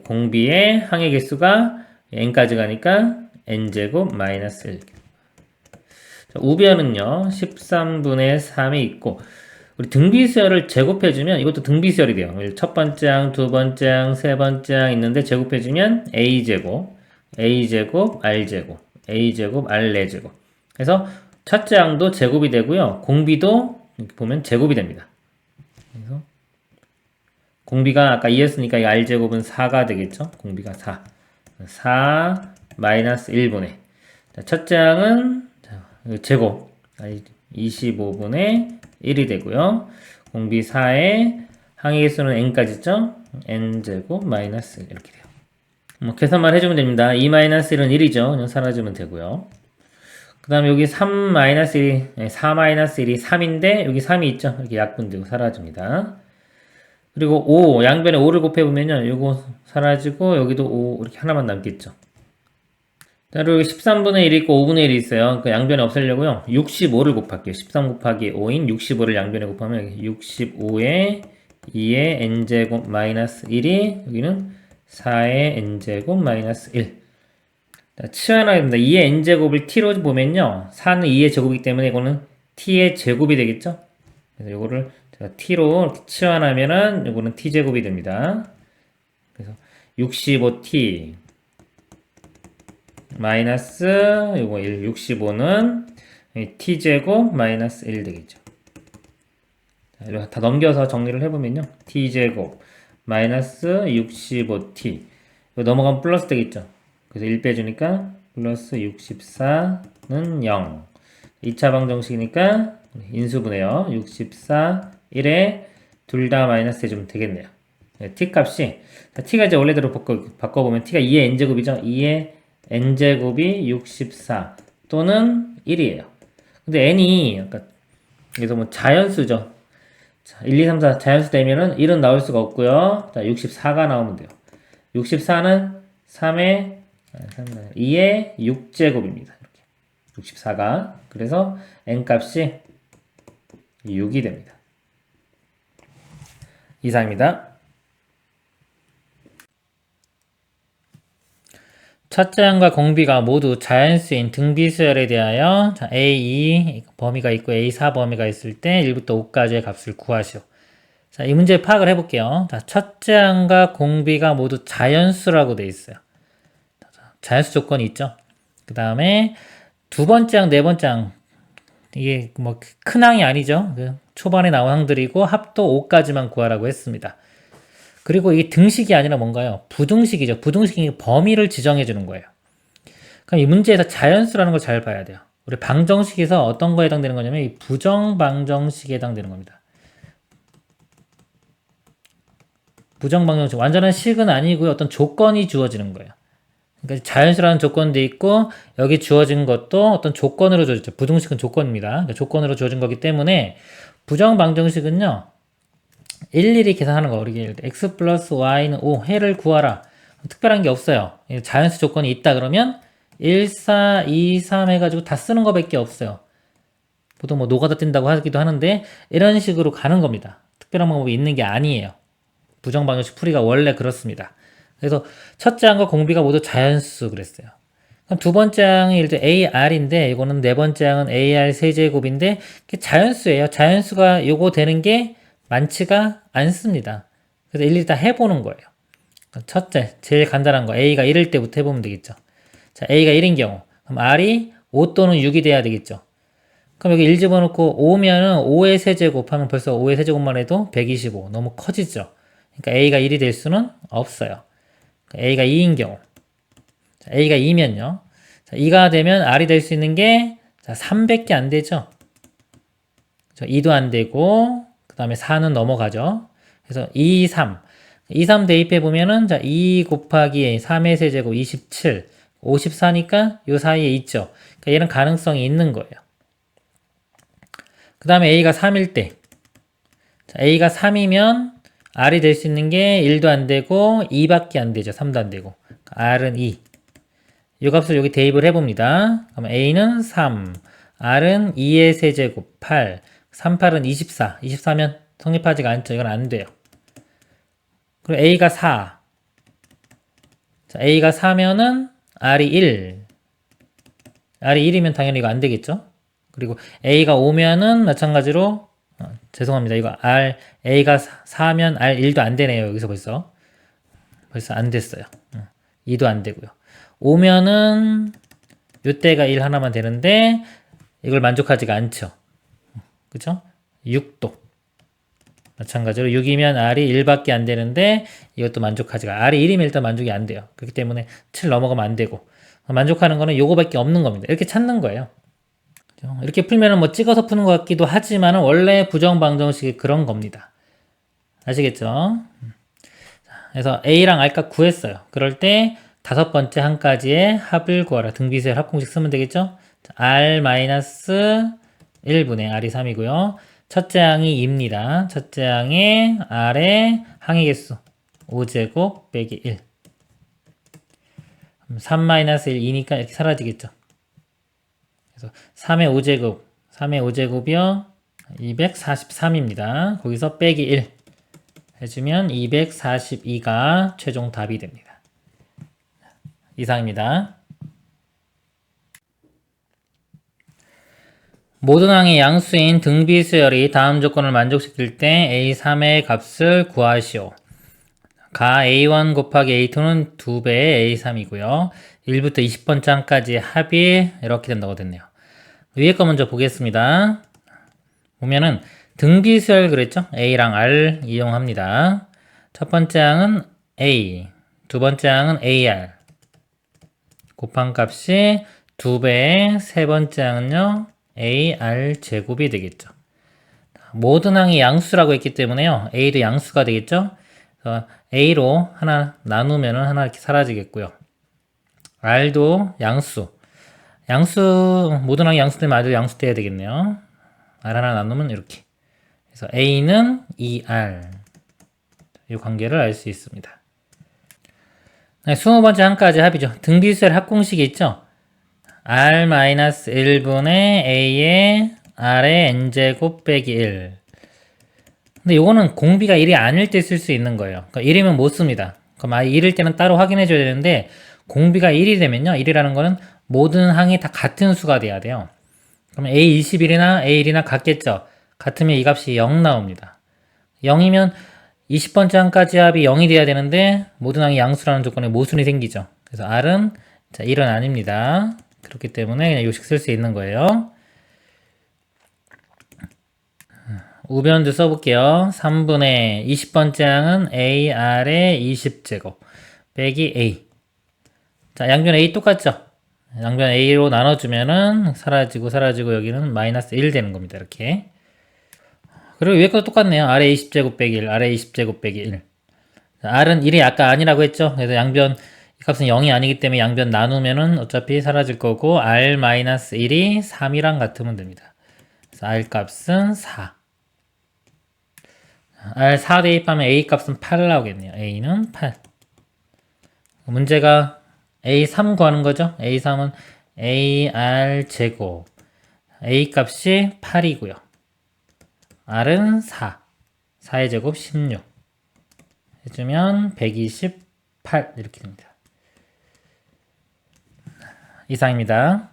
공비의 항의 개수가 n까지 가니까 n제곱 마이너스 1. 자, 우변은요, 13분의 3이 있고, 우리 등비수열을 제곱해주면 이것도 등비수열이 돼요. 첫 번째 항, 두 번째 항, 세 번째 항 있는데 제곱해주면 a제곱, a제곱, r제곱, a제곱, r 4제곱. 그래서 첫째 항도 제곱이 되고요. 공비도 이렇게 보면 제곱이 됩니다. 그래서 공비가 아까 2였으니까 이 r제곱은 4가 되겠죠? 공비가 4. 4 마이너스 1분의. 첫째 항은 제곱. 25분의 1이 되고요. 공비 4에 항의 개수는 n까지 있죠? n제곱 마이너스 1 이렇게 돼요. 뭐 계산만 해주면 됩니다. 2 마이너스 1은 1이죠. 그냥 사라지면 되고요. 그 다음에 여기 3 마이너스 1이 4 마이너스 1이 3인데 여기 3이 있죠. 이렇게 약분되고 사라집니다. 그리고 5 양변에 5를 곱해보면요. 요거 사라지고 여기도 5 이렇게 하나만 남겠죠. 그리고 13분의 1이 있고 5분의 1이 있어요. 그 양변에 없애려고요. 65를 곱할게요. 13 곱하기 5인 65를 양변에 곱하면 65에 2의 n제곱 마이너스 1이 여기는 4의 n제곱 마이너스 1. 치환하게 됩니다. 2의 n제곱을 t로 보면요. 4는 2의 제곱이기 때문에 이거는 t의 제곱이 되겠죠. 그래서 이거를 제가 t로 치환하면은 이거는 t제곱이 됩니다. 그래서 65t 마이너스 요거 1, 65는 t제곱 마이너스 1 되겠죠. 자, 이거 다 넘겨서 정리를 해보면요. t제곱 마이너스 65t 이거 넘어가면 플러스 되겠죠. 그래서 1 빼주니까 플러스 64는 0. 2차 방정식이니까 인수분해요. 64, 1에 둘 다 마이너스 해주면 되겠네요. t 값이 t가 이제 원래대로 바꿔보면 t가 2의 n제곱이죠. 2의 n제곱이 64 또는 1이에요. 근데 n이 아까 그래서 뭐 자연수죠. 자, 1, 2, 3, 4 자연수 되면은 1은 나올 수가 없고요. 자, 64가 나오면 돼요. 64는 3의 2의 6제곱입니다. 이렇게. 64가. 그래서 n 값이 6이 됩니다. 이상입니다. 첫째 항과 공비가 모두 자연수인 등비수열에 대하여 A2 범위가 있고 A4 범위가 있을 때 1부터 5까지의 값을 구하시오. 자, 이 문제 파악을 해볼게요. 자, 첫째 항과 공비가 모두 자연수라고 되어 있어요. 자연수 조건이 있죠. 그 다음에 두 번째 항, 네 번째 항 이게 뭐 큰 항이 아니죠. 그 초반에 나온 항들이고 합도 5까지만 구하라고 했습니다. 그리고 이게 등식이 아니라 뭔가요? 부등식이죠. 부등식이 범위를 지정해 주는 거예요. 그럼 이 문제에서 자연수라는 걸 잘 봐야 돼요. 우리 방정식에서 어떤 거에 해당되는 거냐면 이 부정방정식에 해당되는 겁니다. 부정방정식 완전한 식은 아니고요. 어떤 조건이 주어지는 거예요. 그러니까 자연수라는 조건도 있고 여기 주어진 것도 어떤 조건으로 주어졌죠. 부등식은 조건입니다. 그러니까 조건으로 주어진 거기 때문에 부정방정식은요. 일일이 계산하는 거. 우리 x 플러스 y는 5 해를 구하라. 특별한 게 없어요. 자연수 조건이 있다 그러면 1, 4, 2, 3 해가지고 다 쓰는 거밖에 없어요. 보통 뭐 노가다 뛴다고 하기도 하는데 이런 식으로 가는 겁니다. 특별한 방법이 있는 게 아니에요. 부정방정식 풀이가 원래 그렇습니다. 그래서 첫째 항과 공비가 모두 자연수 그랬어요. 그럼 두 번째 항이 일단 AR인데 이거는 네 번째 항은 AR 세제곱인데 자연수예요. 자연수가 요거 되는 게 많지가 않습니다. 그래서 일일이 다 해보는 거예요. 첫째, 제일 간단한 거 A가 1일 때부터 해보면 되겠죠. 자, A가 1인 경우 그럼 R이 5 또는 6이 돼야 되겠죠. 그럼 여기 1 집어넣고 5면은 5의 세제곱 하면 벌써 5의 세제곱만 해도 125 너무 커지죠. 그러니까 A가 1이 될 수는 없어요. 그러니까 A가 2인 경우 자, A가 2면요. 자, 2가 되면 R이 될 수 있는 게 3밖에 안 되죠. 2도 안 되고 그 다음에 4는 넘어가죠. 그래서 2, 3. 2, 3 대입해 보면은, 자, 2 곱하기 3의 세제곱 27. 54니까 요 사이에 있죠. 그러니까 얘는 가능성이 있는 거예요. 그 다음에 A가 3일 때. 자, A가 3이면 R이 될 수 있는 게 1도 안 되고 2밖에 안 되죠. 3도 안 되고. R은 2. 이 값을 여기 대입을 해봅니다. 그럼 A는 3. R은 2의 세제곱 8. 3, 8은 24. 24면 성립하지가 않죠. 이건 안 돼요. 그리고 A가 4. 자, A가 4면은 R이 1. R이 1이면 당연히 이거 안 되겠죠? 그리고 A가 5면은 마찬가지로 죄송합니다. 이거 A가 4면 R1도 안 되네요. 여기서 벌써 안 됐어요. 2도 안 되고요. 5면은 요때가 1 하나만 되는데 이걸 만족하지가 않죠. 그죠? 6도 마찬가지로 6이면 R이 1밖에 안 되는데 이것도 만족하지가 R이 1이면 일단 만족이 안 돼요. 그렇기 때문에 7 넘어가면 안 되고 만족하는 거는 요거밖에 없는 겁니다. 이렇게 찾는 거예요. 이렇게 풀면은 뭐 찍어서 푸는 것 같기도 하지만 원래 부정방정식이 그런 겁니다. 아시겠죠? 그래서 A랑 R값 구했어요. 그럴 때 다섯 번째 한 가지의 합을 구하라. 등비수열 합공식 쓰면 되겠죠? R-1분의 R이 3이고요. 첫째 항이 2입니다. 첫째 항에 R의 항의 개수 5제곱 빼기 1. 3-1, 2니까 이렇게 사라지겠죠. 그래서 3의 5제곱이요. 243입니다. 거기서 빼기 1 해주면 242가 최종 답이 됩니다. 이상입니다. 모든 항의 양수인 등비수열이 다음 조건을 만족시킬 때 A3의 값을 구하시오. 가 A1 곱하기 A2는 2배의 A3이고요. 1부터 20번째 항까지 합이 이렇게 된다고 됐네요. 위에 거 먼저 보겠습니다. 보면은 등비수열 그랬죠? A랑 R 이용합니다. 첫 번째 항은 A, 두 번째 항은 AR. 곱한 값이 2배의 세 번째 항은요, AR 제곱이 되겠죠. 모든 항이 양수라고 했기 때문에요, A도 양수가 되겠죠? A로 하나 나누면 하나 이렇게 사라지겠고요. R도 양수. 모든 항이 양수되면 R도 양수돼야 되겠네요. R 하나 나누면 이렇게. 그래서 A는 2R. 이 관계를 알 수 있습니다. 네, 20번째 항까지 합이죠. 등비수열 합공식이 있죠? R-1분의 A의 R의 N제곱 빼기 1. 근데 이거는 공비가 1이 아닐 때 쓸 수 있는 거예요. 그러니까 1이면 못 씁니다. 그럼 1일 때는 따로 확인해 줘야 되는데 공비가 1이 되면요. 1이라는 거는 모든 항이 다 같은 수가 돼야 돼요. 그럼 A21이나 A1이나 같겠죠. 같으면 이 값이 0 나옵니다. 0이면 20번째 항까지 합이 0이 돼야 되는데 모든 항이 양수라는 조건에 모순이 생기죠. 그래서 R은 1은 아닙니다. 그렇기 때문에 그냥 요식 쓸 수 있는 거예요. 우변도 써볼게요. 3분의 20번째 항은 AR의 20제곱 빼기 A. 자, 양변 A 똑같죠? 양변 A로 나눠주면은 사라지고 여기는 마이너스 1 되는 겁니다. 이렇게. 그리고 위에 것도 똑같네요. R의 20제곱 빼기 1, R의 20제곱 빼기 1. R은 1이 아까 아니라고 했죠? 그래서 양변, 이 값은 0이 아니기 때문에 양변 나누면은 어차피 사라질 거고, R-1이 3이랑 같으면 됩니다. 그래서 R 값은 4. R 4 대입하면 A 값은 8 나오겠네요. A는 8. 문제가 A3 구하는 거죠? A3은 AR 제곱. A 값이 8이고요. R은 4. 4의 제곱 16. 해주면 128 이렇게 됩니다. 이상입니다.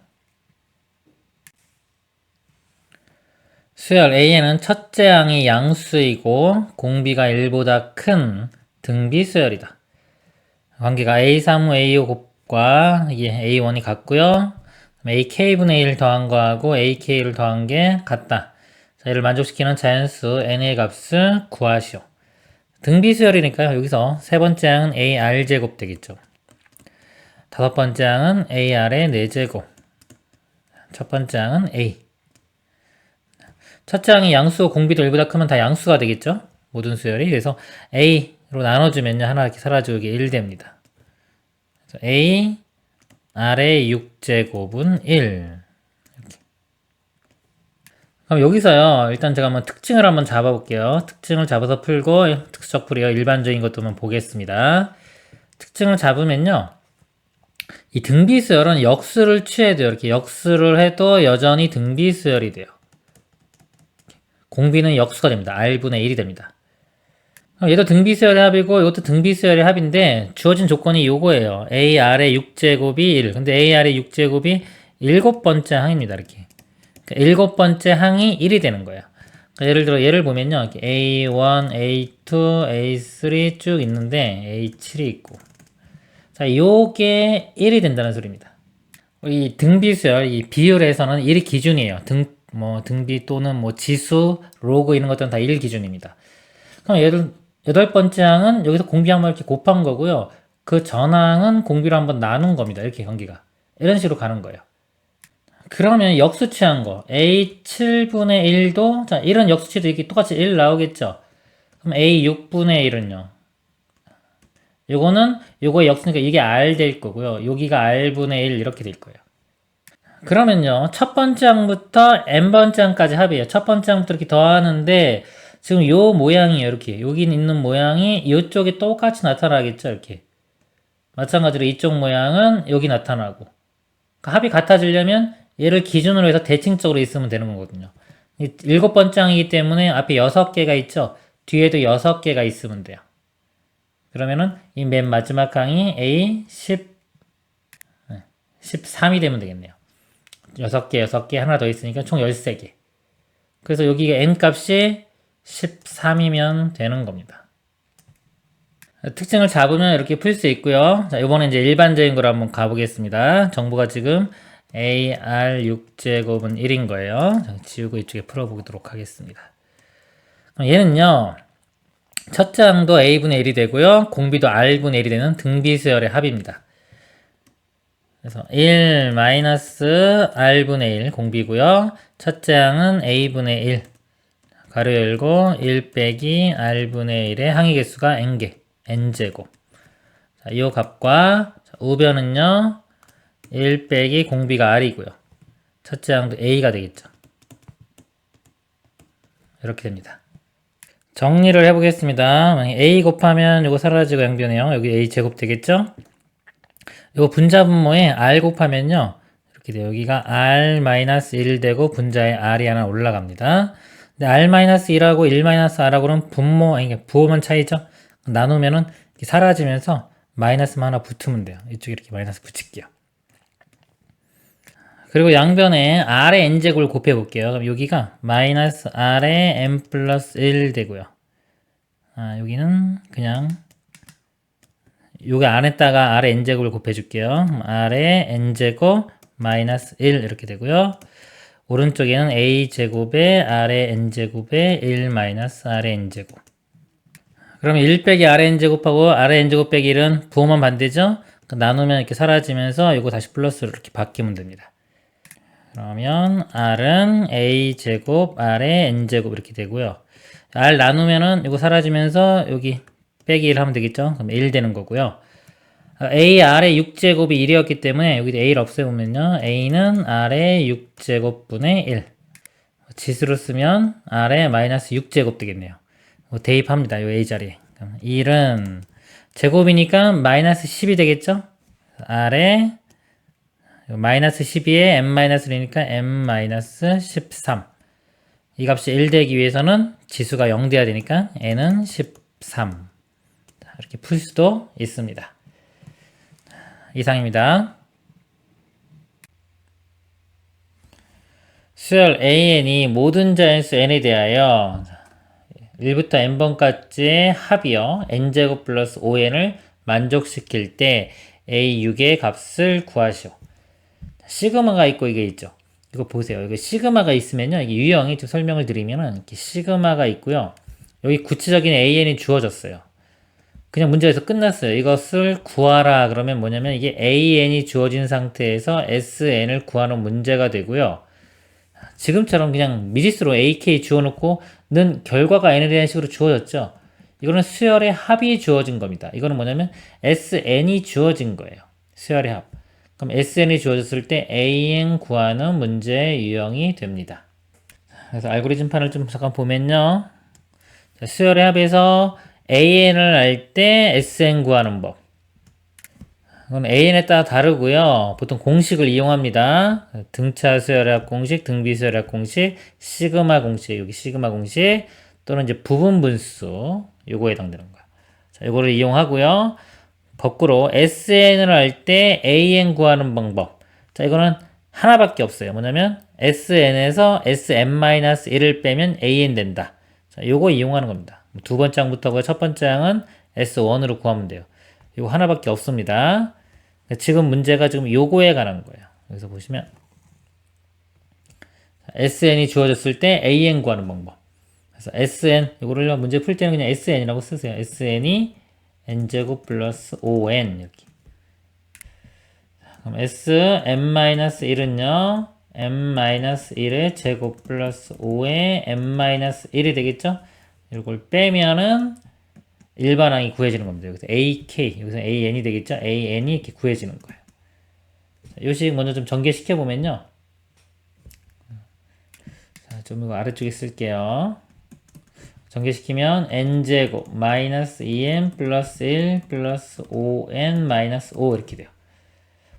수열 A에는 첫째 항이 양수이고 공비가 1보다 큰 등비 수열이다. 관계가 A3, A5 곱과 A1이 같고요. AK분의 1 더한 거하고 AK를 더한 게 같다. 자, 이를 만족시키는 자연수 n의 값을 구하시오. 등비수열이니까요. 여기서 세 번째 항은 AR제곱 되겠죠. 다섯 번째 항은 AR의 4제곱. 첫 번째 항은 A. 첫째 항이 양수, 공비도 1보다 크면 다 양수가 되겠죠. 모든 수열이. 그래서 A로 나눠주면요. 하나 이렇게 사라지고 이게 1 됩니다. 그래서 A, R의 6제곱은 1. 이렇게. 그럼 여기서요. 일단 제가 한번 특징을 한번 잡아볼게요. 특징을 잡아서 풀고 특수적 풀이요. 일반적인 것도만 보겠습니다. 특징을 잡으면요. 이 등비수열은 역수를 취해야 돼요. 이렇게 역수를 해도 여전히 등비수열이 돼요. 공비는 역수가 됩니다. R분의 1이 됩니다. 얘도 등비수열의 합이고 이것도 등비수열의 합인데 주어진 조건이 요거예요. AR의 6제곱이 1. 근데 AR의 6제곱이 7번째 항입니다. 이렇게. 일곱 번째 항이 1이 되는 거예요. 그러니까 예를 들어 얘를 보면요. A1, A2, A3 쭉 있는데 A7이 있고. 자, 요게 1이 된다는 소리입니다. 이 등비수열, 이 비율에서는 1이 기준이에요. 등비 또는 지수, 로그 이런 것들은 다 1 기준입니다. 그럼 여덟 번째 항은 여기서 공비 한번 이렇게 곱한 거고요. 그 전항은 공비로 한번 나눈 겁니다. 이렇게 관계가. 이런 식으로 가는 거예요. 그러면 역수 취한 거. A7분의 1도, 자, 1은 역수치도 이렇게 똑같이 1 나오겠죠? 그럼 A6분의 1은요? 요거의 역수니까 이게 R 될 거고요. 여기가 R분의 1 이렇게 될 거예요. 그러면요, 첫 번째 항부터 n번째 항까지 합이에요. 첫 번째 항부터 이렇게 더하는데, 지금 요 모양이에요. 이렇게. 여기 있는 모양이 이쪽에 똑같이 나타나겠죠? 이렇게. 마찬가지로 이쪽 모양은 여기 나타나고. 그러니까 합이 같아지려면 얘를 기준으로 해서 대칭적으로 있으면 되는 거거든요. 일곱 번째 항이기 때문에 앞에 6개가 있죠? 뒤에도 6개가 있으면 돼요. 그러면은 이 맨 마지막 항이 A 13이 되면 되겠네요. 6개 하나 더 있으니까 총 13개. 그래서 여기가 n 값이 13이면 되는 겁니다. 특징을 잡으면 이렇게 풀 수 있고요. 자, 이번에 이제 일반적인 걸 한번 가보겠습니다. 정보가 지금 AR 6제곱은 1인 거예요. 자, 지우고 이쪽에 풀어보도록 하겠습니다. 그럼 얘는요, 첫째 항도 A분의 1이 되고요. 공비도 R분의 1이 되는 등비수열의 합입니다. 그래서 1-R분의 1 공비고요. 첫째 항은 A분의 1 가로 열고 1 빼기 R분의 1의 항의 개수가 n개, n제곱. 자, 이 값과 우변은요 1 빼기 공비가 R이고요. 첫째 항도 A가 되겠죠. 이렇게 됩니다. 정리를 해보겠습니다. A 곱하면 이거 사라지고 양변해요. 여기 A 제곱 되겠죠? 이거 분자 분모에 R 곱하면요. 이렇게 돼요. 여기가 R-1 되고 분자에 R이 하나 올라갑니다. 근데 R-1하고 1-R하고는 부호만 차이죠? 나누면은 사라지면서 마이너스만 하나 붙으면 돼요. 이쪽에 이렇게 마이너스 붙일게요. 그리고 양변에 R의 n제곱을 곱해 볼게요. 그럼 여기가 마이너스 R의 n 플러스 1 되고요. 여기는 그냥 요게 안에다가 R의 n제곱을 곱해 줄게요. R의 n제곱 마이너스 1 이렇게 되고요. 오른쪽에는 a제곱에 R의 n제곱에 1 마이너스 R의 n제곱. 그러면 1 빼기 R의 n제곱하고 R의 n제곱 빼기 1은 부호만 반대죠? 나누면 이렇게 사라지면서 이거 다시 플러스로 이렇게 바뀌면 됩니다. 그러면 R은 a제곱 R의 n제곱 이렇게 되고요. R 나누면은 이거 사라지면서 여기 빼기 1 하면 되겠죠? 그럼 1 되는 거고요. A R의 6제곱이 1이었기 때문에 여기 A를 없애보면요. A는 R의 6제곱분의 1. 지수로 쓰면 R의 마이너스 6제곱 되겠네요. 대입합니다. 이 A 자리에. 1은 제곱이니까 마이너스 10이 되겠죠? R의 마이너스 12에 n-1이니까 n-13. 이 값이 1 되기 위해서는 지수가 0 돼야 되니까 n은 13. 이렇게 풀 수도 있습니다. 이상입니다. 수열 AN이 모든 자연수 n에 대하여 1부터 n번까지의 합이요. n제곱 플러스 5n을 만족시킬 때 A6의 값을 구하시오. 시그마가 있고 이게 있죠. 이거 보세요. 이거 시그마가 있으면요. 이게 유형이 좀 설명을 드리면은 이렇게 시그마가 있고요. 여기 구체적인 AN이 주어졌어요. 그냥 문제에서 끝났어요. 이것을 구하라 그러면 뭐냐면 이게 AN이 주어진 상태에서 SN을 구하는 문제가 되고요. 지금처럼 그냥 미지수로 AK 주어놓고 는 결과가 N에 대한 식으로 주어졌죠. 이거는 수열의 합이 주어진 겁니다. 이거는 뭐냐면 SN이 주어진 거예요. 수열의 합. 그럼 SN이 주어졌을 때 AN 구하는 문제의 유형이 됩니다. 그래서 알고리즘판을 좀 잠깐 보면요. 자, 수열의 합에서 AN을 알 때 SN 구하는 법. 이건 AN에 따라 다르고요. 보통 공식을 이용합니다. 등차 수열의 합 공식, 등비 수열의 합 공식, 시그마 공식, 여기 시그마 공식, 또는 이제 부분 분수, 요거에 해당되는 거야. 자, 요거를 이용하고요. 거꾸로 SN을 알 때 AN 구하는 방법. 자, 이거는 하나밖에 없어요. 뭐냐면 SN에서 SM-1을 빼면 AN 된다. 자, 요거 이용하는 겁니다. 두 번째 항부터고요. 첫 번째 항은 S1으로 구하면 돼요. 요거 하나밖에 없습니다. 지금 문제가 지금 요거에 관한 거예요. 여기서 보시면 SN이 주어졌을 때 AN 구하는 방법. 그래서 SN, 이거를 문제 풀 때는 그냥 SN이라고 쓰세요. SN이 N제곱 플러스 ON 이렇게. 그럼 SM-1은요 M-1의 제곱 플러스 5의 M-1이 되겠죠? 이걸 빼면은 일반항이 구해지는 겁니다. 여기서 AK, 여기서 AN이 되겠죠? AN이 이렇게 구해지는 거예요. 이 식 먼저 좀 전개시켜 보면요. 자, 좀 이거 아래쪽에 쓸게요. 전개시키면 n제곱 마이너스 2n 플러스 1 플러스 5n 마이너스 5 이렇게 돼요.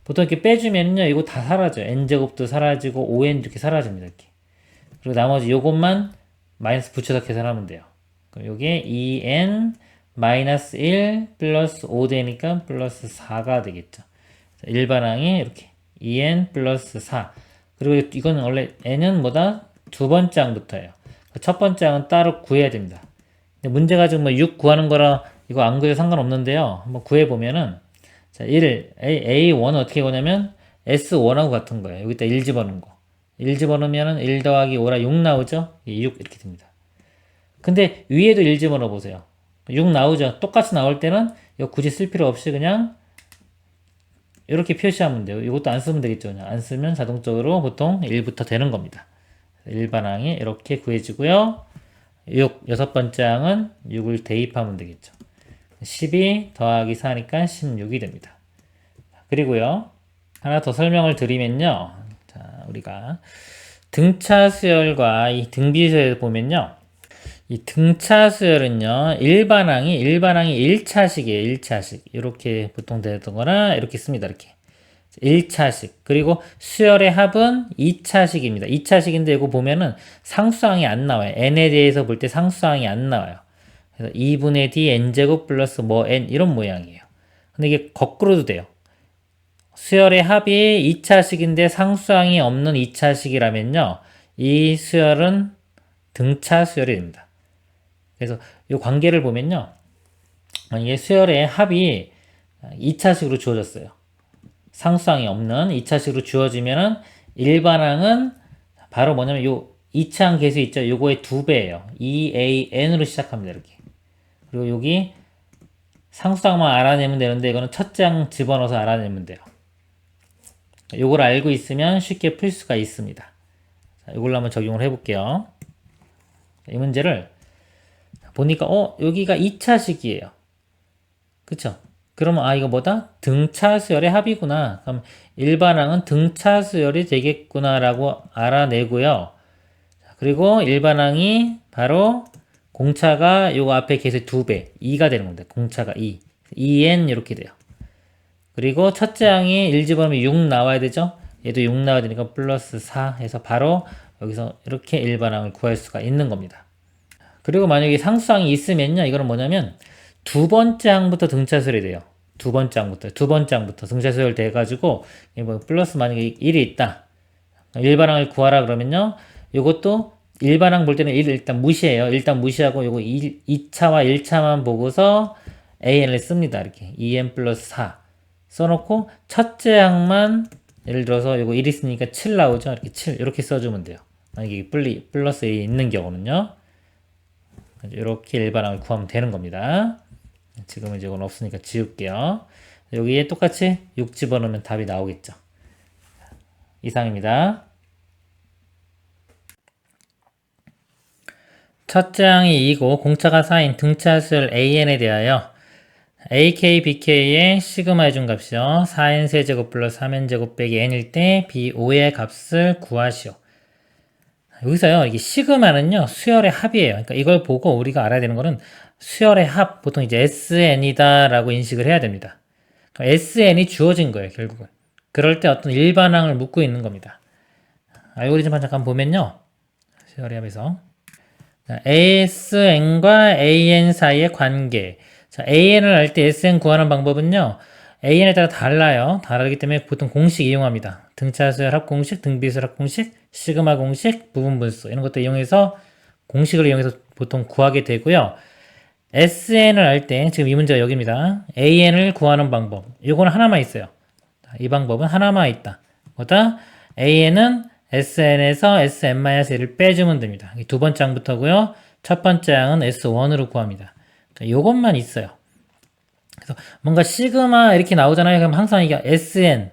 보통 이렇게 빼주면요 이거 다 사라져요. n제곱도 사라지고 5n 이렇게 사라집니다. 이렇게. 그리고 나머지 요것만 마이너스 붙여서 계산하면 돼요. 그럼 요게 2n 마이너스 1 플러스 5 되니까 플러스 4가 되겠죠. 일반항이 이렇게 2n 플러스 4. 그리고 이건 원래 n은 뭐다? 두 번째 항부터예요. 첫 번째 항은 따로 구해야 됩니다. 근데 문제가 지금 뭐 6 구하는 거라 이거 안 구해도 상관없는데요. 한번 구해보면은 자, 1, A1은 어떻게 구하냐면 S1하고 같은 거예요. 여기다 1 집어넣은 거. 1 집어넣으면은 1 더하기 5라 6 나오죠? 6 이렇게 됩니다. 근데 위에도 1 집어넣어 보세요. 6 나오죠? 똑같이 나올 때는 이거 굳이 쓸 필요 없이 그냥 이렇게 표시하면 돼요. 이것도 안 쓰면 되겠죠. 그냥 안 쓰면 자동적으로 보통 1부터 되는 겁니다. 일반항이 이렇게 구해지고요. 6, 여섯 번째 항은 6을 대입하면 되겠죠. 12 더하기 4니까 16이 됩니다. 그리고요. 하나 더 설명을 드리면요. 자, 우리가 등차 수열과 이 등비 수열을 보면요. 이 등차 수열은요. 일반항이 1차식이에요. 1차식. 이렇게 보통 되거나 이렇게 씁니다. 이렇게. 1차식. 그리고 수열의 합은 2차식입니다. 2차식인데 이거 보면은 상수항이 안 나와요. n에 대해서 볼 때 상수항이 안 나와요. 그래서 2분의 d n제곱 플러스 뭐 n 이런 모양이에요. 근데 이게 거꾸로도 돼요. 수열의 합이 2차식인데 상수항이 없는 2차식이라면요. 이 수열은 등차 수열이 됩니다. 그래서 이 관계를 보면요. 이게 수열의 합이 2차식으로 주어졌어요. 상수항이 없는 2차식으로 주어지면은 일반항은 바로 뭐냐면 요 2차항 계수 있죠? 요거의 2배예요. 2an으로 시작합니다. 이렇게. 그리고 여기 상수항만 알아내면 되는데 이거는 첫째 항 집어넣어서 알아내면 돼요. 요걸 알고 있으면 쉽게 풀 수가 있습니다. 자, 이걸로 한번 적용을 해볼게요. 이 문제를 보니까 여기가 2차식이에요. 그쵸? 그러면 이거 뭐다? 등차 수열의 합이구나. 그럼 일반항은 등차 수열이 되겠구나 라고 알아내고요. 그리고 일반항이 바로 공차가 요거 앞에 계속 2배 2가 되는 겁니다. 공차가 2 2n 이렇게 돼요. 그리고 첫째 항이 1 집어넣으면 6 나와야 되죠? 얘도 6 나와야 되니까 플러스 4 해서 바로 여기서 이렇게 일반항을 구할 수가 있는 겁니다. 그리고 만약에 상수항이 있으면요. 이거는 뭐냐면 두 번째 항부터 등차 수열이 돼요. 두 번째 항부터 등차 수열 돼가지고 뭐 플러스 만약에 1이 있다. 일반항을 구하라 그러면요. 이것도 일반항 볼 때는 1을 일단 무시해요. 일단 무시하고 요거 2차와 1차만 보고서 AN을 씁니다. 이렇게 2N 플러스 4 써놓고 첫째 항만 예를 들어서 요거 1 있으니까 7 나오죠. 이렇게 7 이렇게 써주면 돼요. 만약에 플러스 1이 있는 경우는요. 이렇게 일반항을 구하면 되는 겁니다. 지금은 이제 이건 없으니까 지울게요. 여기에 똑같이 6 집어넣으면 답이 나오겠죠. 이상입니다. 첫째 항이 2고 공차가 4인 등차 수열 AN에 대하여 AK, BK의 시그마의 중값이요. 4N 세제곱 플러스 3N제곱 빼기 N일 때 B5의 값을 구하시오. 여기서요, 이게 시그마는요, 수열의 합이에요. 그러니까 이걸 보고 우리가 알아야 되는 거는 수열의 합, 보통 이제 SN이다 라고 인식을 해야 됩니다. 그러니까 SN이 주어진 거예요, 결국은. 그럴 때 어떤 일반항을 묻고 있는 겁니다. 알고리즘 잠깐 보면요, 수열의 합에서. ASN과 AN 사이의 관계. 자, AN을 알 때 SN 구하는 방법은요, AN에 따라 달라요. 다르기 때문에 보통 공식 이용합니다. 등차수열 합공식, 등비수열 합공식, 시그마 공식, 부분분수 이런 것도 이용해서 공식을 이용해서 보통 구하게 되고요. SN을 할 때 지금 이 문제가 여기입니다. AN을 구하는 방법. 이거는 하나만 있어요. 이 방법은 하나만 있다. 뭐다? AN은 SN에서 SN-1을 빼주면 됩니다. 두 번째 항부터고요. 첫 번째 항은 S1으로 구합니다. 이것만 있어요. 그래서 뭔가 시그마 이렇게 나오잖아요. 그럼 항상 이게 SN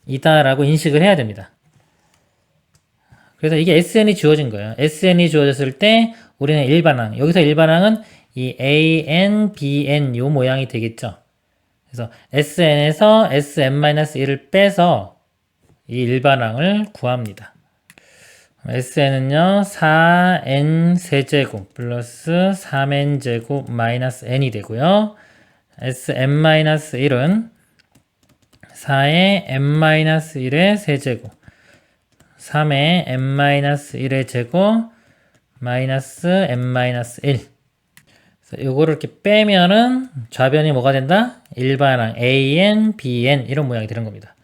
이다라고 인식을 해야 됩니다. 그래서 이게 SN이 주어진 거예요. SN이 주어졌을 때 우리는 일반항. 여기서 일반항은 이 AN, BN 요 모양이 되겠죠. 그래서 SN에서 SN-1을 빼서 이 일반항을 구합니다. SN은요, 4n 세제곱 플러스 3n 제곱 마이너스 n이 되고요. Sn-1은 4의 n-1의 세제곱 3의 n-1의 제곱 마이너스 n-1 요거를 이렇게 빼면은 좌변이 뭐가 된다? 일반항 AN, BN 이런 모양이 되는 겁니다.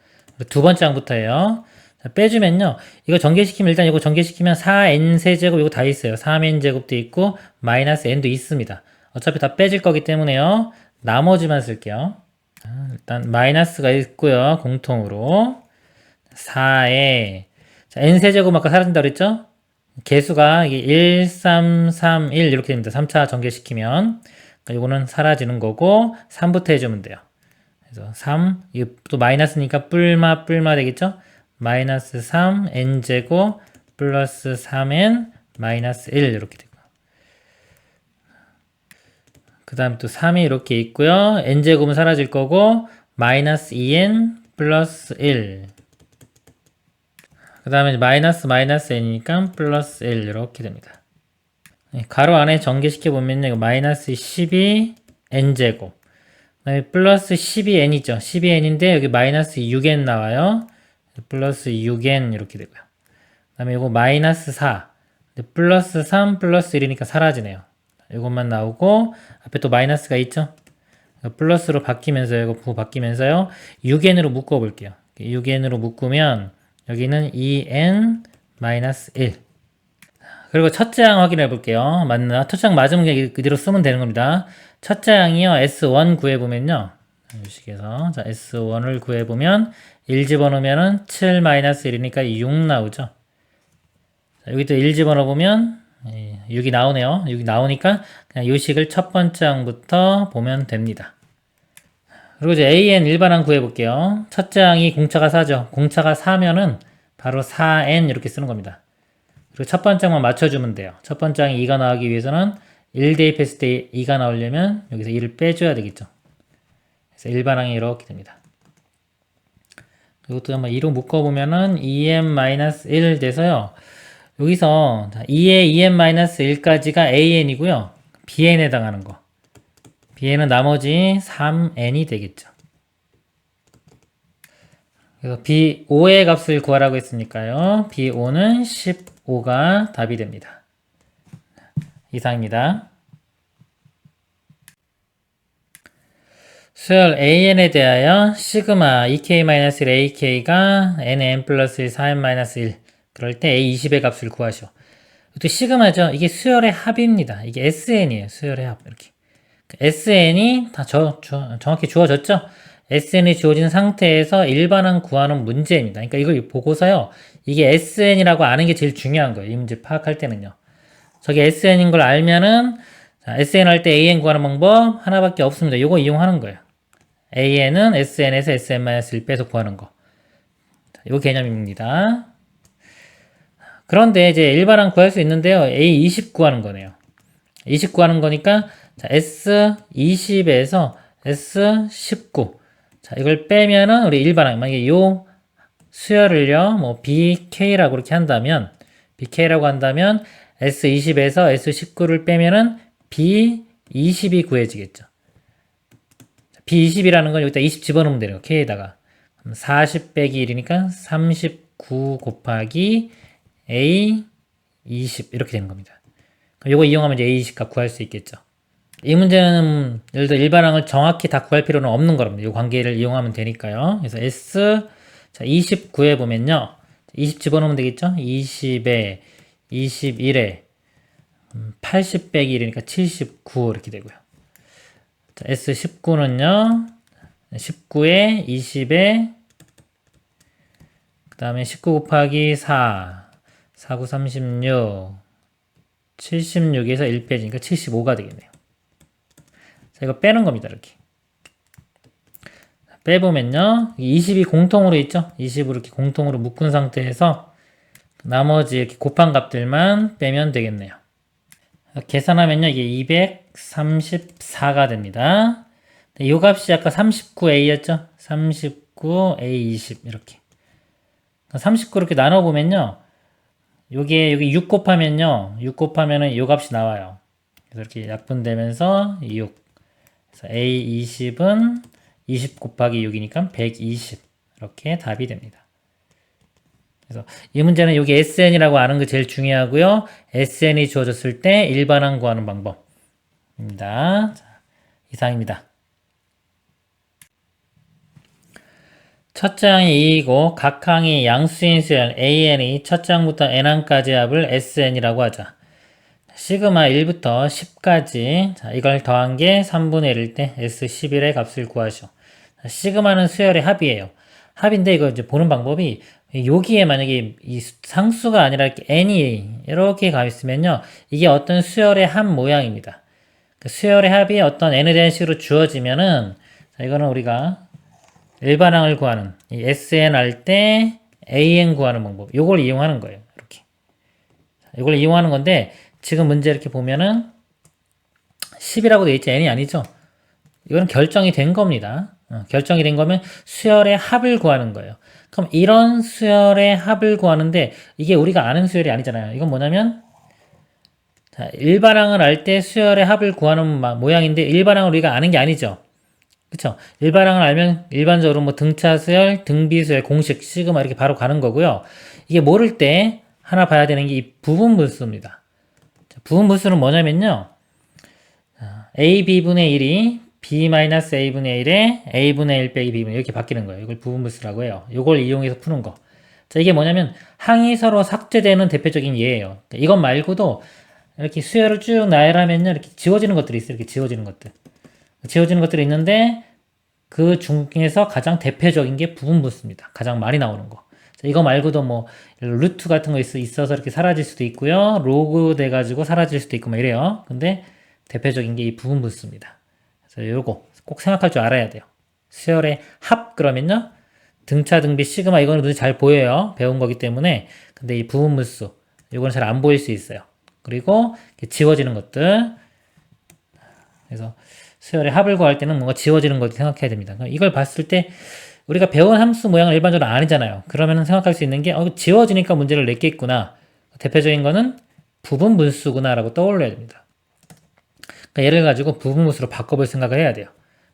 두 번째 항부터예요. 자, 빼주면요. 이거 전개시키면 일단 이거 전개시키면 4n 세제곱 이거 다 있어요. 3n 제곱도 있고 마이너스 n도 있습니다. 어차피 다 빼질 거기 때문에요. 나머지만 쓸게요. 자, 일단 마이너스가 있고요. 공통으로 4에 자, n 세제곱 아까 사라진다 그랬죠? 개수가 이게 1, 3, 3, 1 이렇게 됩니다. 3차 전개시키면 그러니까 이거는 사라지는 거고 3부터 해주면 돼요. 그래서 3, 이거 또 마이너스니까 뿔마 되겠죠? 마이너스 3 n제곱 플러스 3n 마이너스 1 이렇게 되고 그 다음에 또 3이 이렇게 있고요. n제곱은 사라질 거고 마이너스 2n 플러스 1 그 다음에 마이너스 n이니까 플러스 1 이렇게 됩니다. 가로 안에 전개시켜 보면요. 이거 마이너스 12 n제곱 그 다음에 플러스 12n이죠. 12n인데 여기 마이너스 6n 나와요. 플러스 6n 이렇게 되고요. 그 다음에 이거 마이너스 4 플러스 3 플러스 1이니까 사라지네요. 이것만 나오고 앞에 또 마이너스가 있죠. 플러스로 바뀌면서요. 이거 부호 바뀌면서요. 6n으로 묶어 볼게요. 6n으로 묶으면 여기는 2n 마이너스 1 그리고 첫째 항 확인해 볼게요. 맞나? 첫째 항 맞으면 그냥 그대로 쓰면 되는 겁니다. 첫째 항이요. S1 구해보면요. 이 식에서 자 S1을 구해보면 1 집어넣으면 7 마이너스 1이니까 6 나오죠. 자, 여기 또 1 집어넣으면 6이 나오네요. 6이 나오니까 그냥 이 식을 첫 번째 항부터 보면 됩니다. 그리고 이제 AN 일반항 구해볼게요. 첫째 항이 공차가 4죠. 공차가 4면은 바로 4N 이렇게 쓰는 겁니다. 그리고 첫 번째 항만 맞춰주면 돼요. 첫 번째 항이 2가 나오기 위해서는 1 대입했을 때 2가 나오려면 여기서 2를 빼줘야 되겠죠. 그래서 일반항이 이렇게 됩니다. 이것도 한번 2로 묶어보면은 2n-1 돼서요. 여기서 2에 2n-1까지가 AN이고요. BN에 해당하는 거. BN은 나머지 3N이 되겠죠. 그래서 B5의 값을 구하라고 했으니까요. B5는 15가 답이 됩니다. 이상입니다. 수열 AN에 대하여 시그마 EK-1AK가 NN 플러스 4N-1 그럴 때 A20의 값을 구하시오. 또 시그마죠. 이게 수열의 합입니다. 이게 SN이에요. 수열의 합. 이렇게. SN이 다 정확히 주어졌죠? SN이 주어진 상태에서 일반항 구하는 문제입니다. 그러니까 이걸 보고서요. 이게 SN이라고 아는 게 제일 중요한 거예요. 이 문제 파악할 때는요. 저게 SN인 걸 알면은 자, SN 할 때 AN 구하는 방법 하나밖에 없습니다. 이거 이용하는 거예요. AN은 SN에서 SN-1 빼서 구하는 거. 이 개념입니다. 그런데 이제 일반항 구할 수 있는데요. A20 구하는 거네요. 20 구하는 거니까 자, S20에서 S19 자, 이걸 빼면은 우리 일반항 만약에 요 수열을요. 뭐 BK라고 이렇게 한다면 BK라고 한다면 S20에서 S19를 빼면은 B20이 구해지겠죠. B20이라는 건 여기다 20 집어넣으면 돼요. K에다가 40 빼기 1이니까 39 곱하기 A20 이렇게 되는 겁니다. 이거 이용하면 이제 A20 값 구할 수 있겠죠. 이 문제는 예를 들어 일반항을 정확히 다 구할 필요는 없는 겁니다. 이 관계를 이용하면 되니까요. 그래서 S 20 구해보면요. 20 집어넣으면 되겠죠? 20에 21에 80 빼기 1이니까 79 이렇게 되고요. 자, S19는요. 19에 20에 그 다음에 19 곱하기 4 49 36 76에서 1 빼지니까 75가 되겠네요. 자, 이거 빼는 겁니다. 이렇게 빼보면요. 20이 공통으로 있죠. 20으로 이렇게 공통으로 묶은 상태에서 나머지 이렇게 곱한 값들만 빼면 되겠네요. 계산하면요. 이게 234가 됩니다. 이 값이 아까 39a였죠. 39a20 이렇게 39 이렇게 나눠보면요. 여기 6 곱하면요. 6 곱하면은 이 값이 나와요. 그래서 이렇게 약분되면서 6. 그래서 A20은 20 곱하기 6이니까 120. 이렇게 답이 됩니다. 그래서 이 문제는 여기 SN이라고 아는 게 제일 중요하고요. SN이 주어졌을 때 일반항 구하는 방법입니다. 자, 이상입니다. 첫째 항이 2이고 각 항이 양수인 수열 AN이 첫째 항부터 N항까지 합을 SN이라고 하자. 시그마 1부터 10까지 자, 이걸 더한 게 3분의 1일 때 S11의 값을 구하시오. 자, 시그마는 수열의 합이에요. 합인데 이거 이제 보는 방법이 여기에 만약에 이 상수가 아니라 이렇게 N이 이렇게 가 있으면요. 이게 어떤 수열의 합 모양입니다. 그 수열의 합이 어떤 N에 대한 식으로 주어지면은 자, 이거는 우리가 일반항을 구하는 이 SN 할 때 AN 구하는 방법. 요걸 이용하는 거예요. 이렇게. 이걸 이용하는 건데 지금 문제 이렇게 보면은 10이라고 되어 있지 N이 아니죠. 이거는 결정이 된 겁니다. 결정이 된 거면 수열의 합을 구하는 거예요. 그럼 이런 수열의 합을 구하는데 이게 우리가 아는 수열이 아니잖아요. 이건 뭐냐면 자, 일반항을 알 때 수열의 합을 구하는 모양인데 일반항을 우리가 아는 게 아니죠. 그쵸? 일반항을 알면 일반적으로 뭐 등차수열, 등비수열, 공식, 시그마 이렇게 바로 가는 거고요. 이게 모를 때 하나 봐야 되는 게 이 부분분수입니다. 부분분수는 뭐냐면요. a b분의 1이 b-a분의 1에 a분의 1 빼기 b분의 1 이렇게 바뀌는 거예요. 이걸 부분분수라고 해요. 이걸 이용해서 푸는 거. 자, 이게 뭐냐면 항이 서로 삭제되는 대표적인 예예요. 이것 말고도 이렇게 수열을 쭉 나열하면요. 이렇게 지워지는 것들이 있어요. 이렇게 지워지는 것들. 지워지는 것들이 있는데 그 중에서 가장 대표적인 게 부분분수입니다. 가장 많이 나오는 거. 자, 이거 말고도 뭐 루트 같은 거 있어서 이렇게 사라질 수도 있고요. 로그 돼가지고 사라질 수도 있고 막 이래요. 근데 대표적인 게 이 부분분수입니다. 그래서 요거 꼭 생각할 줄 알아야 돼요. 수열의 합 그러면요. 등차, 등비, 시그마 이거는 눈에 잘 보여요. 배운 거기 때문에. 근데 이 부분분수 이거는 잘 안 보일 수 있어요. 그리고 지워지는 것들. 그래서 수열의 합을 구할 때는 뭔가 지워지는 것도 생각해야 됩니다. 이걸 봤을 때 우리가 배운 함수 모양을 일반적으로 아니잖아요. 그러면 생각할 수 있는 게 지워지니까 문제를 냈겠구나. 대표적인 거는 부분분수구나 라고 떠올려야 됩니다. 그러니까 얘를 가지고 부분분수로 바꿔볼 생각을 해야 돼요.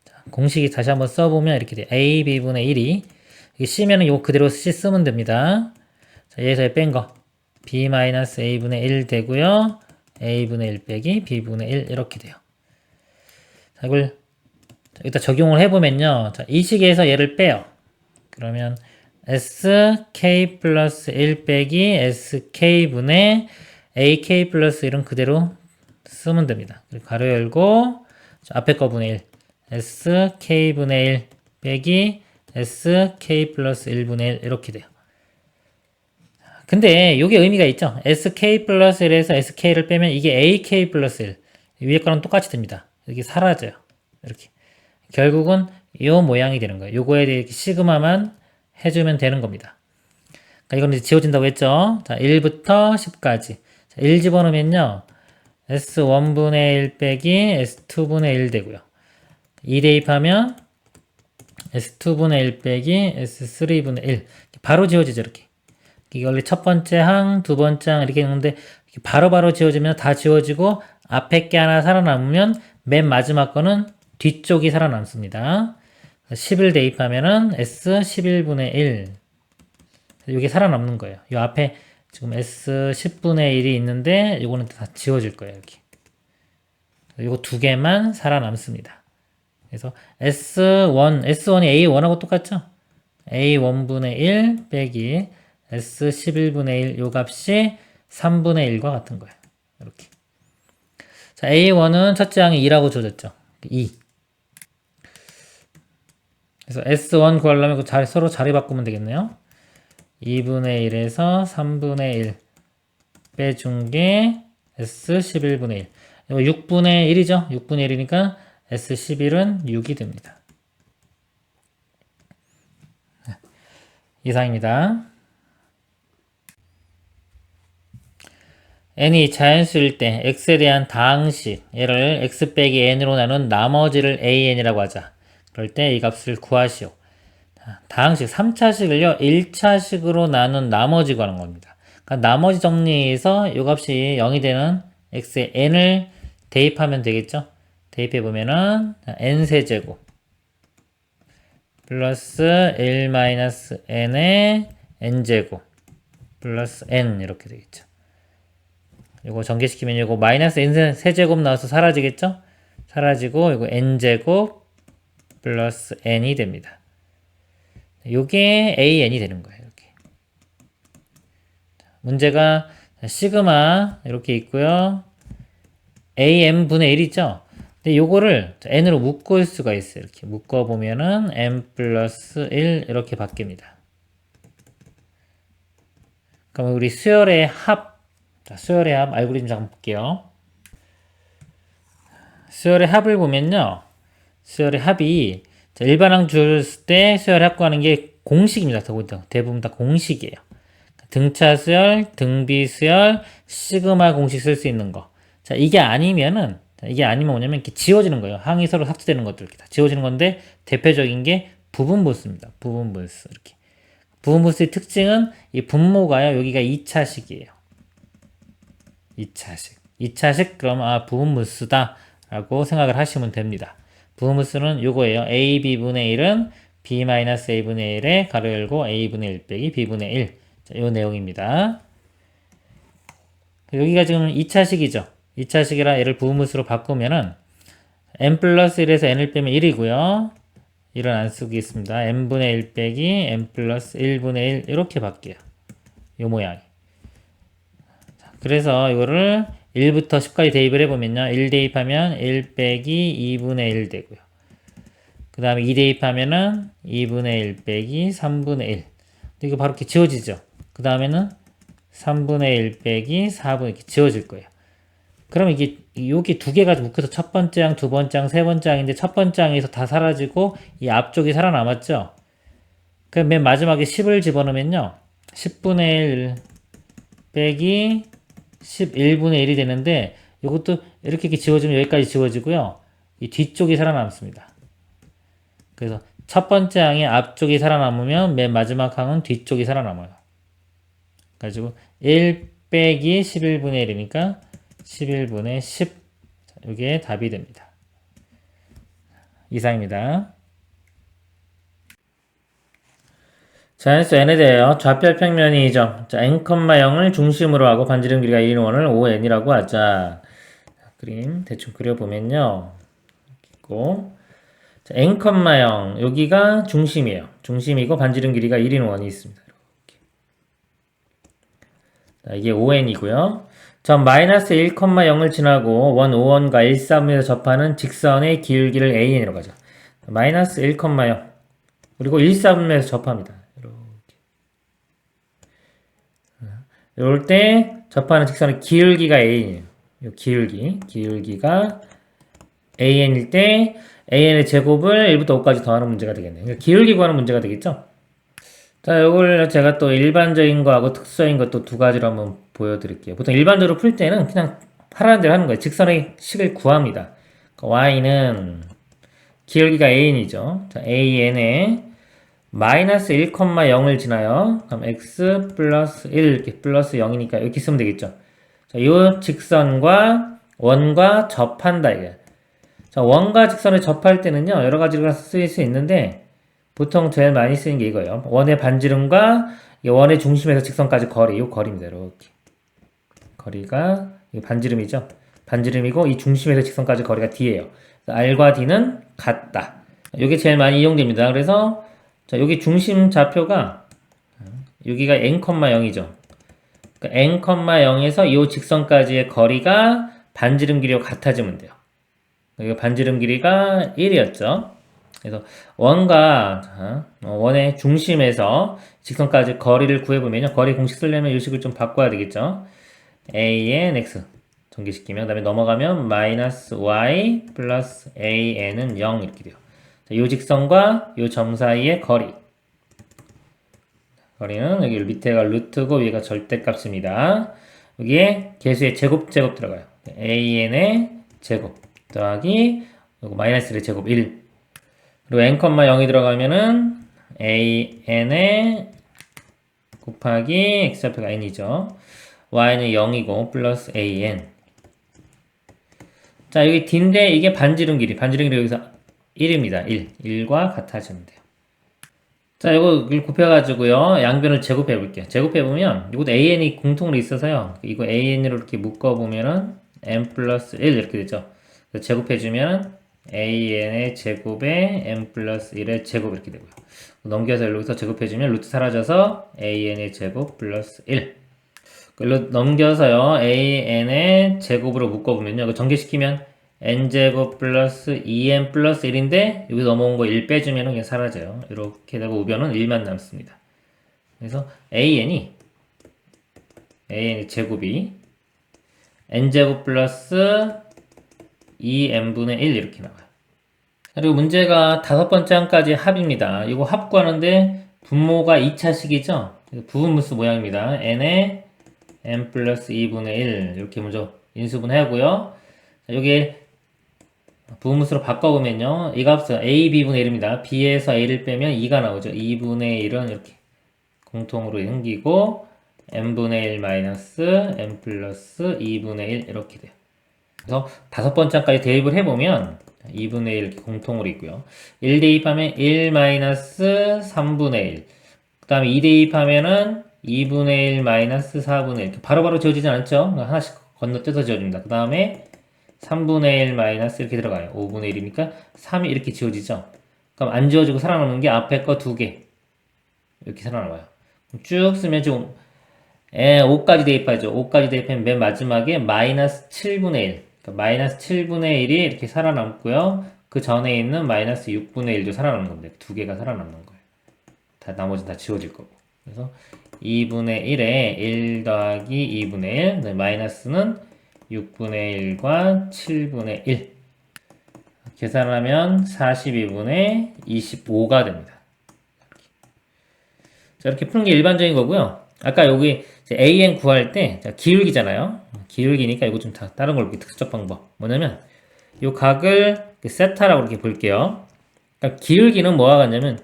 자, 공식이 다시 한번 써보면 이렇게 돼요. a b분의 1이 C면은 이거 그대로 C 쓰면 됩니다. 자, 여기서 뺀 거 b-a분의 1 되고요. a분의 1 빼기 b분의 1 이렇게 돼요. 자, 이걸 일단 적용을 해보면요. 자, 이 식에서 얘를 빼요. 그러면 sk 플러스 1 빼기 sk분의 ak 플러스 1은 그대로 쓰면 됩니다. 그리고 가로 열고 앞에 거 분의 1 sk분의 1 빼기 sk 플러스 1분의 1 이렇게 돼요. 근데 이게 의미가 있죠. sk 플러스 1에서 sk를 빼면 이게 ak 플러스 1 위에 거랑 똑같이 됩니다. 이게 사라져요. 이렇게 결국은 이 모양이 되는 거예요. 요거에 대해 시그마만 해주면 되는 겁니다. 그러니까 이건 이제 지워진다고 했죠. 자, 1부터 10까지. 자, 1 집어넣으면요. S1분의 1 빼기 S2분의 1 되고요. 2 대입하면 S2분의 1 빼기 S3분의 1. 바로 지워지죠, 이렇게. 이게 원래 첫 번째 항, 두 번째 항 이렇게 했는데 바로바로 지워지면 다 지워지고 앞에 게 하나 살아남으면 맨 마지막 거는 뒤쪽이 살아남습니다. 10을 대입하면은 S11분의 1. 이게 살아남는 거예요. 이 앞에 지금 S10분의 1이 있는데 이거는 다 지워질 거예요. 이렇게. 이거 두 개만 살아남습니다. 그래서 S1이 A1하고 똑같죠? A1분의 1 빼기 S 11분의 1 요 값이 3분의 1과 같은 거예요. 이렇게. 자, A1은 첫째 항이 2라고 줘졌죠. 2. 그래서 S1 구하려면 서로 자리 바꾸면 되겠네요. 2분의 1에서 3분의 1 빼준 게 S 11분의 1. 이거 6분의 1이죠. 6분의 1이니까 S 11은 6이 됩니다. 이상입니다. n이 자연수일 때 x에 대한 다항식, 얘를 x 빼기 n으로 나눈 나머지를 an이라고 하자. 그럴 때 이 값을 구하시오. 다항식 3차식을요 1차식으로 나눈 나머지 구하는 겁니다. 그러니까 나머지 정리해서 이 값이 0이 되는 x에 n을 대입하면 되겠죠. 대입해보면은 n세제곱 플러스 1-n의 n제곱 플러스 n 이렇게 되겠죠. 이거 전개시키면 이거 마이너스 n 세제곱 나와서 사라지겠죠? 사라지고 이거 n제곱 플러스 n이 됩니다. 요게 an이 되는 거예요. 이렇게. 문제가 시그마 이렇게 있고요. am분의 1 있죠? 근데 요거를 n으로 묶을 수가 있어요. 이렇게 묶어보면은 n 플러스 1 이렇게 바뀝니다. 그럼 우리 수열의 합, 수열의 합 알고리즘 잠깐 볼게요. 수열의 합을 보면요. 수열의 합이 일반항 줬을 때 수열 합 구하는 게 공식입니다. 대부분 다 공식이에요. 등차 수열, 등비 수열, 시그마 공식 쓸 수 있는 거. 자, 이게 아니면 뭐냐면 이렇게 지워지는 거예요. 항이 서로 삭제되는 것들 이렇게 다 지워지는 건데 대표적인 게 부분분수입니다. 부분분수 이렇게. 부분분수의 특징은 이 분모가요. 여기가 2차식이에요. 2차식. 2차식 그럼 부분분수다 라고 생각을 하시면 됩니다. 부분분수는 요거예요. AB분의 1은 B-A분의 1에 가로 열고 A분의 1 빼기 B분의 1. 자, 요 내용입니다. 여기가 지금 2차식이죠. 2차식이라 얘를 부분분수로 바꾸면은 n 플러스 1에서 n을 빼면 1이고요. 1은 안 쓰겠습니다. n분의 1 빼기 n 플러스 1분의 1 이렇게 바뀌어요. 요 모양이. 그래서 이거를 1부터 10까지 대입을 해보면요. 1 대입하면 1 빼기 2분의 1 되고요. 그 다음에 2 대입하면은 2분의 1 빼기 3분의 1. 이거 바로 이렇게 지워지죠. 그 다음에는 3분의 1 빼기 4분의 1 이렇게 지워질 거예요. 그럼 이게 여기 두 개가 묶여서 첫 번째 항, 두 번째 항, 세 번째 항인데 첫 번째 항에서 다 사라지고 이 앞쪽이 살아남았죠. 그럼 맨 마지막에 10을 집어넣으면요. 10분의 1 빼기 11분의 1이 되는데 이것도 이렇게 지워지면 여기까지 지워지고요. 이 뒤쪽이 살아남습니다. 그래서 첫 번째 항의 앞쪽이 살아남으면 맨 마지막 항은 뒤쪽이 살아남아요. 그래가지고 1 빼기 11분의 1이니까 11분의 10. 이게 답이 됩니다. 이상입니다. 자연수 n에 대하여 좌표 평면이 2점. 자, n,0을 중심으로 하고 반지름 길이가 1인 원을 ON이라고 하자. 그림 대충 그려보면요. 있고. 자, n,0 여기가 중심이에요. 중심이고 반지름 길이가 1인 원이 있습니다. 이렇게. 자, 이게 ON이고요. 점 마이너스 1,0을 지나고 원 5원과 1, 3에서 접하는 직선의 길기를 AN이라고 하죠. 마이너스 1,0 그리고 1, 3에서 접합니다. 이럴 때 접하는 직선의 기울기가 AN이에요. 기울기가 AN일 때 AN의 제곱을 1부터 5까지 더하는 문제가 되겠네요. 그러니까 기울기 구하는 문제가 되겠죠? 자, 이걸 제가 또 일반적인 거하고 특수인 것도 두 가지로 한번 보여드릴게요. 보통 일반적으로 풀 때는 그냥 하라는 대로 하는 거예요. 직선의 식을 구합니다. 그러니까 y는 기울기가 AN이죠. 자, AN에 마이너스 1,0을 지나요. 그럼 x 플러스 1 이렇게 플러스 0이니까 이렇게 쓰면 되겠죠. 자, 이 직선과 원과 접한다 이게. 자, 원과 직선을 접할 때는요. 여러 가지로 쓰일 수 있는데 보통 제일 많이 쓰는 게 이거예요. 원의 반지름과 원의 중심에서 직선까지 거리, 이 거리입니다. 이렇게. 거리가 반지름이죠. 반지름이고 이 중심에서 직선까지 거리가 d예요. r과 d는 같다. 이게 제일 많이 이용됩니다. 그래서 자, 여기 중심 좌표가 여기가 n,0이죠. 그러니까 n,0에서 이 직선까지의 거리가 반지름 길이와 같아지면 돼요. 여기가 반지름 길이가 1이었죠. 그래서 원의 중심에서 직선까지 거리를 구해보면요. 거리 공식 쓰려면 이 식을 좀 바꿔야 되겠죠. an x 전개시키면, 그 다음에 넘어가면 마이너스 y 플러스 an은 0 이렇게 돼요. 자, 이 직선과 이 점 사이의 거리는 여기 밑에가 루트고 위가 절대값입니다. 여기에 개수의 제곱 들어가요. an의 제곱 더하기 요거 마이너스의 제곱 1. 그리고 n,0이 들어가면은 an의 곱하기 x좌표가 n이죠. y는 0이고 플러스 an. 자, 여기 d인데 이게 반지름 길이 여기서 1입니다. 1과 같아지면 돼요. 자, 이거 곱해가지고요. 양변을 제곱해 볼게요. 제곱해보면 이것도 an이 공통으로 있어서요. 이거 an으로 이렇게 묶어보면은 n 플러스 1 이렇게 되죠. 제곱해주면 an의 제곱에 n 플러스 1의 제곱 이렇게 되고요. 넘겨서 여기서 제곱해주면 루트 사라져서 an의 제곱 플러스 1. 넘겨서요. an의 제곱으로 묶어보면요. 이거 전개시키면 n제곱 플러스 2n 플러스 1인데 여기 넘어온 거 1 빼주면 그냥 사라져요. 이렇게 되고 우변은 1만 남습니다. 그래서 an의 제곱이 n제곱 플러스 2n분의 1 이렇게 나와요. 그리고 문제가 5번째 항까지 합입니다. 이거 합 구하는데 분모가 2차식이죠. 부분무수 모양입니다. n에 n 플러스 2분의 1 이렇게 먼저 인수분해하고요. 여기에 부분무수로 바꿔보면요. 이 값은 a, b분의 1입니다. b에서 a를 빼면 2가 나오죠. 2분의 1은 이렇게 공통으로 생기고 n분의 1 마이너스 n 플러스 2분의 1 이렇게 돼요. 그래서 5번째 항까지 대입을 해보면 2분의 1 이렇게 공통으로 있고요. 1 대입하면 1 마이너스 3분의 1. 그 다음에 2 대입하면은 2분의 1 마이너스 4분의 1. 이렇게 바로바로 지워지진 않죠? 하나씩 건너뛰어서 지워집니다. 그 다음에 3분의 1 마이너스 이렇게 들어가요. 5분의 1이니까 3이 이렇게 지워지죠? 그럼 안 지워지고 살아남는 게 앞에 거 2개. 이렇게 살아남아요. 쭉 쓰면 지금 5까지 대입하죠. 5까지 대입하면 맨 마지막에 마이너스 7분의 1. 그러니까 마이너스 7분의 1이 이렇게 살아남고요. 그 전에 있는 마이너스 6분의 1도 살아남는 겁니다. 2개가 살아남는 거예요. 나머지는 다 지워질 거고. 그래서 2분의 1에 1 더하기 2분의 1, 마이너스는 6분의 1과 7분의 1. 계산하면 42분의 25가 됩니다. 자, 이렇게 푸는 게 일반적인 거고요. 아까 여기 an 구할 때 기울기잖아요. 기울기니까 이거 좀 다른 걸 볼게요. 특수적 방법. 뭐냐면 이 각을 세타라고 이렇게 볼게요. 그러니까 기울기는 뭐와 같냐면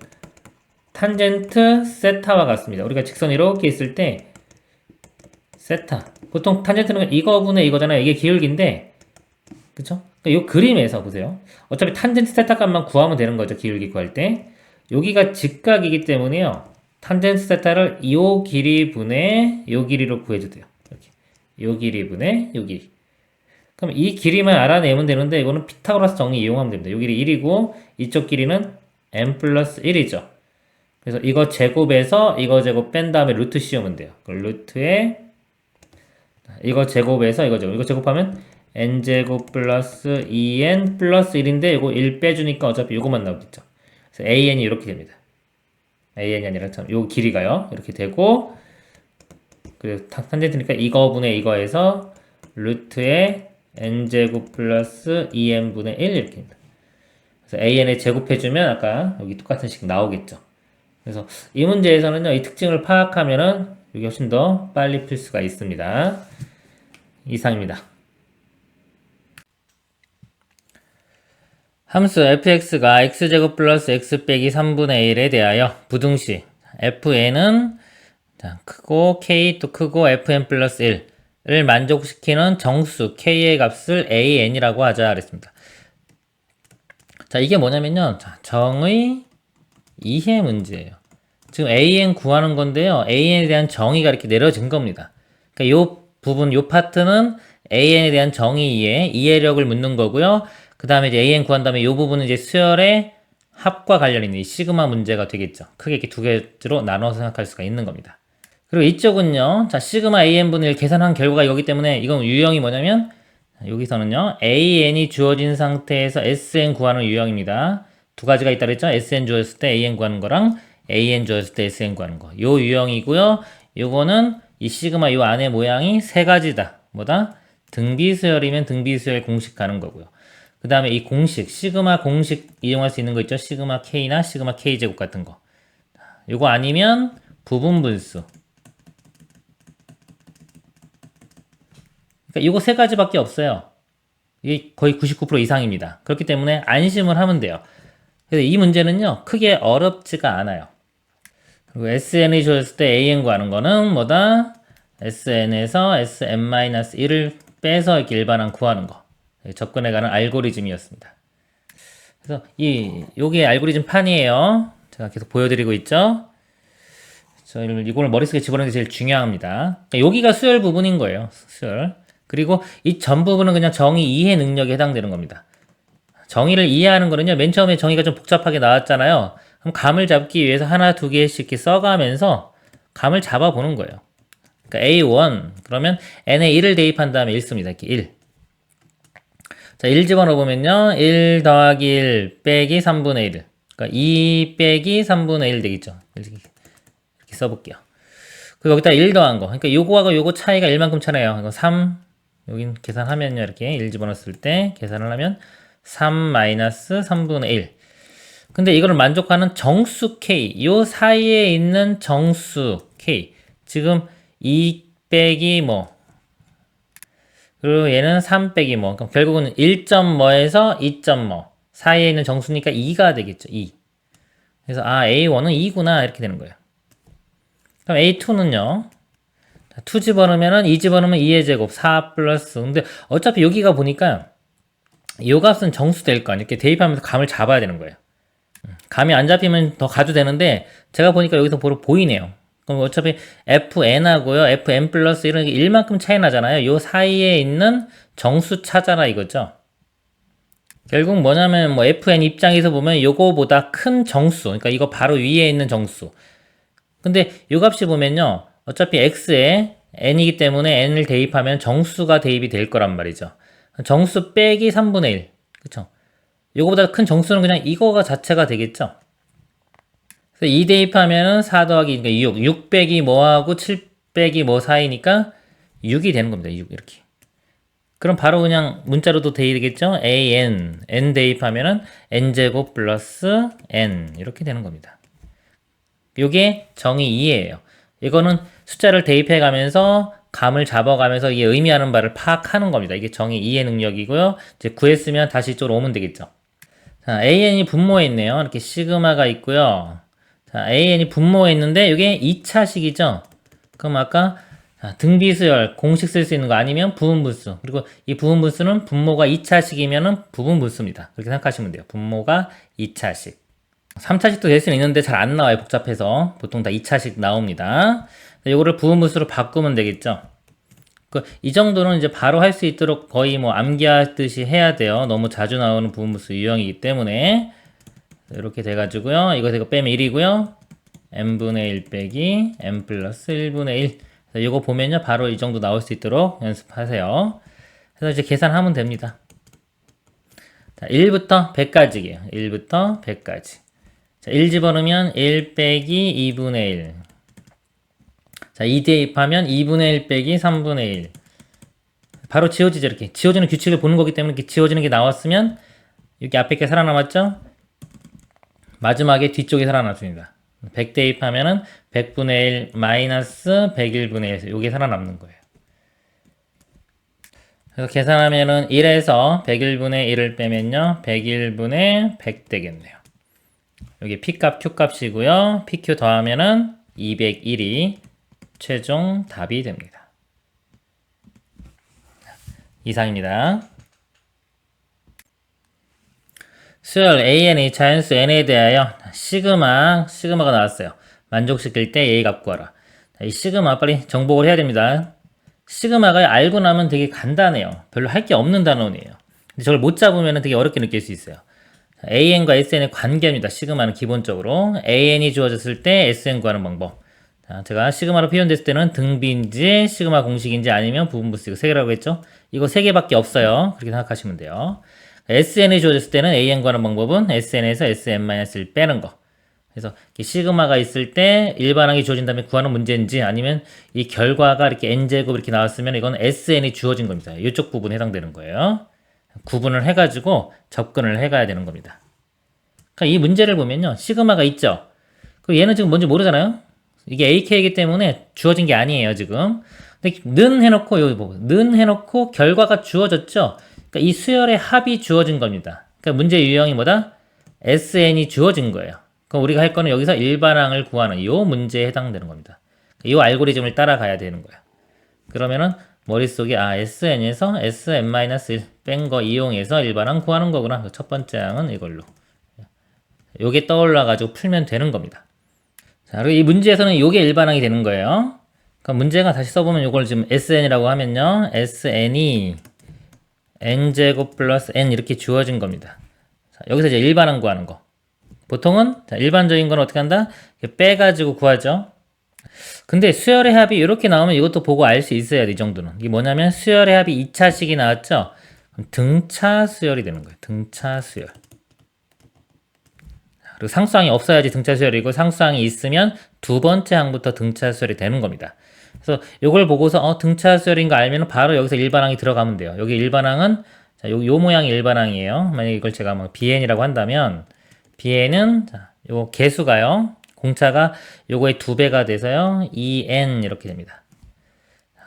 탄젠트 세타와 같습니다. 우리가 직선 이렇게 있을 때 세타. 보통 탄젠트는 이거분의 이거잖아요. 이게 기울기인데, 그쵸? 그러니까 이 그림에서 보세요. 어차피 탄젠트 세타 값만 구하면 되는 거죠. 기울기 구할 때. 여기가 직각이기 때문에요. 탄젠트 세타를 이 길이분의 이 길이로 구해도 돼요. 이렇게. 이 길이분의 이 길이. 그럼 이 길이만 알아내면 되는데, 이거는 피타고라스 정리 이용하면 됩니다. 이 길이 1이고, 이쪽 길이는 n 플러스 1이죠. 그래서 이거 제곱에서 이거 제곱 뺀 다음에 루트 씌우면 돼요. 루트에 이거 제곱에서 이거 제곱하면 n제곱 플러스 2n 플러스 1인데 이거 1 빼주니까 어차피 이거만 나오겠죠. 그래서 an이 이렇게 됩니다. an이 아니라 참 요 길이가요. 이렇게 되고 그 탄젠트니까 이거분의 이거에서 루트에 n제곱 플러스 2n분의 1 이렇게 됩니다. 그래서 an을 제곱해주면 아까 여기 똑같은 식 나오겠죠. 그래서 이 문제에서는요, 이 특징을 파악하면은 여기 훨씬 더 빨리 풀 수가 있습니다. 이상입니다. 함수 fx가 x제곱 플러스 x 빼기 3분의 1에 대하여 부등시 fn은 크고 k 또 크고 fn 플러스 1을 만족시키는 정수 k의 값을 an이라고 하자 그랬습니다. 자, 이게 뭐냐면요, 정의 이해 문제예요. 지금 an 구하는 건데요, an에 대한 정의가 이렇게 내려진 겁니다. 그러니까 요 부분, 요 파트는 an에 대한 정의 이해력을 묻는 거고요. 그 다음에 이제 an 구한 다음에 요 부분은 이제 수열의 합과 관련 있는 이 시그마 문제가 되겠죠. 크게 이렇게 두 개로 나눠서 생각할 수가 있는 겁니다. 그리고 이쪽은요. 자, 시그마 AN분의 1 계산한 결과가 이거기 때문에 이건 유형이 뭐냐면 여기서는요. AN이 주어진 상태에서 SN 구하는 유형입니다. 두 가지가 있다 그랬죠? SN 주어졌을 때 AN 구하는 거랑 AN 주어졌을 때 SN 구하는 거. 요 유형이고요. 요거는 이 시그마 요 안에 모양이 세 가지다. 뭐다? 등비수열이면 등비수열 공식 가는 거고요. 그 다음에 이 공식, 시그마 공식 이용할 수 있는 거 있죠? 시그마 K나 시그마 K제곱 같은 거. 요거 아니면 부분분수. 그러니까 요거 세 가지밖에 없어요. 이게 거의 99% 이상입니다. 그렇기 때문에 안심을 하면 돼요. 그래서 이 문제는요, 크게 어렵지가 않아요. 그리고 SN이 주어졌을 때 AN 구하는 거는 뭐다? SN에서 SN-1을 빼서 이렇게 일반항 구하는 거. 접근해 가는 알고리즘이었습니다. 그래서 요게 알고리즘 판이에요. 제가 계속 보여드리고 있죠. 이걸 머릿속에 집어넣는 게 제일 중요합니다. 그러니까 여기가 수열 부분인 거예요. 수열. 그리고 이 전 부분은 그냥 정의 이해 능력에 해당되는 겁니다. 정의를 이해하는 거는요, 맨 처음에 정의가 좀 복잡하게 나왔잖아요. 그럼 감을 잡기 위해서 하나, 두 개씩 이렇게 써가면서 감을 잡아보는 거예요. 그러니까 A1, 그러면 n에 1을 대입한 다음에 1 씁니다. 이렇게 1. 자, 1 집어넣어보면요, 1 더하기 1 빼기 3분의 1. 그러니까 2 빼기 3분의 1 되겠죠. 이렇게 써볼게요. 그리고 여기다 1 더한 거. 그러니까 요거하고 요거 차이가 1만큼 차네요. 이거 3, 여긴 계산하면요, 이렇게 1 집어넣었을 때 계산을 하면 3 마이너스 3분의 1. 근데 이거를 만족하는 정수 K, 요 사이에 있는 정수 K. 지금 2 빼기 뭐, 그리고 얘는 3 빼기 뭐. 그럼 결국은 1점 뭐에서 2점 뭐. 사이에 있는 정수니까 2가 되겠죠, 2. 그래서, A1은 2구나. 이렇게 되는 거예요. 그럼 A2는요. 2 집어넣으면은 2 집어넣으면 2의 제곱 4 플러스. 근데 어차피 여기가 보니까 요 값은 정수 될 거 아니에요. 이렇게 대입하면서 감을 잡아야 되는 거예요. 감이 안 잡히면 더 가도 되는데 제가 보니까 여기서 보이네요. 그럼 어차피 fn하고요. fn 플러스 이런 게 1만큼 차이 나잖아요. 요 사이에 있는 정수 찾아라 이거죠. 결국 뭐냐면 뭐 fn 입장에서 보면 요거보다 큰 정수. 그러니까 이거 바로 위에 있는 정수. 근데 요 값이 보면요. 어차피 x에 n이기 때문에 n을 대입하면 정수가 대입이 될 거란 말이죠. 정수 빼기 3분의 1. 그쵸? 요거보다 큰 정수는 그냥 이거가 자체가 되겠죠? 그래서 2 대입하면은 4 더하기, 그러니까 6 빼기 뭐하고 7 빼기 뭐 사이니까 6이 되는 겁니다. 6, 이렇게. 그럼 바로 그냥 문자로도 되겠죠? n 대입하면은 n제곱 플러스 n. 이렇게 되는 겁니다. 요게 정의 2예요. 이거는 숫자를 대입해 가면서 감을 잡아가면서 이게 의미하는 바를 파악하는 겁니다. 이게 정의 2의 능력이고요. 이제 구했으면 다시 이쪽으로 오면 되겠죠. 자, AN이 분모에 있네요. 이렇게 시그마가 있고요. 자, AN이 분모에 있는데 이게 2차식이죠. 그럼 아까 등비수열 공식 쓸 수 있는 거 아니면 부분분수. 그리고 이 부분분수는 분모가 2차식이면은 부분분수입니다. 그렇게 생각하시면 돼요. 분모가 2차식. 3차식도 될 수는 있는데 잘 안 나와요. 복잡해서. 보통 다 2차식 나옵니다. 이거를 부분분수로 바꾸면 되겠죠. 이 정도는 이제 바로 할 수 있도록 거의 뭐 암기하듯이 해야 돼요. 너무 자주 나오는 부분분수 유형이기 때문에. 이렇게 돼가지고요. 이거 빼면 1이고요. n분의 1 빼기 n 플러스 1분의 1. 이거 보면요. 바로 이 정도 나올 수 있도록 연습하세요. 그래서 이제 계산하면 됩니다. 자, 1부터 100까지예요. 1부터 100까지. 자, 1 집어넣으면 1 빼기 2분의 1. 자, 2 대입하면 2분의 1 빼기 3분의 1. 바로 지워지죠, 이렇게. 지워지는 규칙을 보는 거기 때문에 이렇게 지워지는 게 나왔으면, 여기 앞에 게 살아남았죠? 마지막에 뒤쪽에 살아남습니다. 100 대입하면은 100분의 1 마이너스 101분의 1. 요게 살아남는 거예요. 그래서 계산하면은 1에서 101분의 1을 빼면요. 101분의 100 되겠네요. 여기 P값, Q값이고요. PQ 더하면은 201이 최종 답이 됩니다. 이상입니다. 수열 AN이 자연수 N에 대하여 시그마가 나왔어요. 만족시킬 때 A 값 구하라. 이 시그마 빨리 정복을 해야 됩니다. 시그마가 알고 나면 되게 간단해요. 별로 할 게 없는 단원이에요. 근데 저걸 못 잡으면 되게 어렵게 느낄 수 있어요. AN과 SN의 관계입니다. 시그마는 기본적으로 AN이 주어졌을 때 SN 구하는 방법. 자, 제가 시그마로 표현됐을 때는 등비인지 시그마 공식인지 아니면 부분분수 이거 세 개라고 했죠. 이거 세 개밖에 없어요. 그렇게 생각하시면 돼요. SN이 주어졌을 때는 AN 구하는 방법은 SN에서 SN-1 빼는 거. 그래서 시그마가 있을 때 일반항이 주어진 다음에 구하는 문제인지 아니면 이 결과가 이렇게 n제곱 이렇게 나왔으면 이건 SN이 주어진 겁니다. 이쪽 부분에 해당되는 거예요. 구분을 해가지고 접근을 해가야 되는 겁니다. 그러니까 이 문제를 보면요. 시그마가 있죠. 그리고 얘는 지금 뭔지 모르잖아요. 이게 AK이기 때문에 주어진 게 아니에요, 지금. 근데 는 해놓고, 여기 보고, 는 해놓고 결과가 주어졌죠? 그러니까 이 수열의 합이 주어진 겁니다. 그러니까 문제 유형이 뭐다? SN이 주어진 거예요. 그럼 우리가 할 거는 여기서 일반항을 구하는 이 문제에 해당되는 겁니다. 이 알고리즘을 따라가야 되는 거예요. 그러면은 머릿속에 SN에서 SN-1 뺀 거 이용해서 일반항 구하는 거구나. 첫 번째 항은 이걸로. 요게 떠올라가지고 풀면 되는 겁니다. 자, 그리고 이 문제에서는 요게 일반항이 되는 거예요. 그럼 문제가 다시 써보면 요걸 지금 SN이라고 하면요. SN이 n제곱 플러스 n 이렇게 주어진 겁니다. 자, 여기서 이제 일반항 구하는 거. 보통은 자, 일반적인 건 어떻게 한다? 빼가지고 구하죠. 근데 수열의 합이 이렇게 나오면 이것도 보고 알 수 있어야 돼, 이 정도는. 이게 뭐냐면 수열의 합이 2차식이 나왔죠? 그럼 등차 수열이 되는 거예요. 등차 수열. 그리고 상수항이 없어야지 등차 수열이고 상수항이 있으면 두 번째 항부터 등차 수열이 되는 겁니다. 그래서 이걸 보고서 등차 수열인 거 알면 바로 여기서 일반항이 들어가면 돼요. 여기 일반항은 자, 요 모양이 일반항이에요. 만약에 이걸 제가 뭐 BN이라고 한다면 BN은 자, 요 개수가요. 공차가 요거의 2배가 돼서요. 2n 이렇게 됩니다.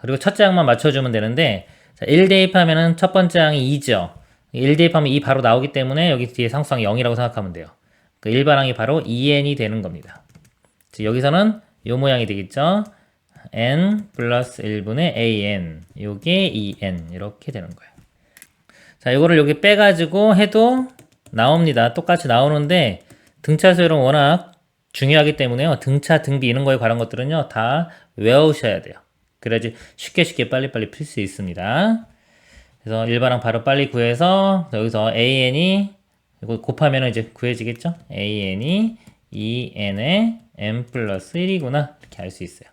그리고 첫째 항만 맞춰주면 되는데 자, 1 대입하면은 첫 번째 항이 2죠. 1 대입하면 2 바로 나오기 때문에 여기 뒤에 상수항이 0이라고 생각하면 돼요. 그 일반항이 바로 2n이 되는 겁니다. 여기서는 요 모양이 되겠죠. n 플러스 1분의 an 요게 2n 이렇게 되는 거예요. 자, 이거를 여기 빼가지고 해도 나옵니다. 똑같이 나오는데 등차 수열은 워낙 중요하기 때문에요. 등차, 등비 이런 거에 관한 것들은요. 다 외우셔야 돼요. 그래야지 쉽게 빨리빨리 풀 수 있습니다. 그래서 일반항 바로 빨리 구해서 여기서 an이 이거 곱하면 이제 구해지겠죠? an이 2n에 n 플러스 1이구나 이렇게 알 수 있어요.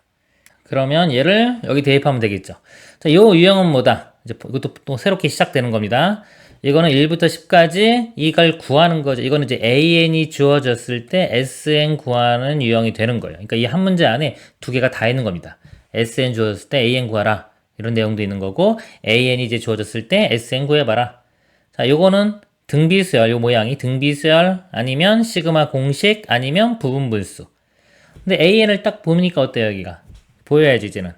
그러면 얘를 여기 대입하면 되겠죠. 자, 요 유형은 뭐다? 이제 이것도 또 새롭게 시작되는 겁니다. 이거는 1부터 10까지 이걸 구하는 거죠. 이거는 이제 an이 주어졌을 때 sn 구하는 유형이 되는 거예요. 그러니까 이 한 문제 안에 두 개가 다 있는 겁니다. sn 주어졌을 때 an 구하라. 이런 내용도 있는 거고 an이 이제 주어졌을 때 sn 구해봐라. 자, 요거는 등비수열, 요 모양이 등비수열 아니면 시그마 공식 아니면 부분분수. 근데 an을 딱 보니까 어때요, 여기가? 보여야지, 이제는.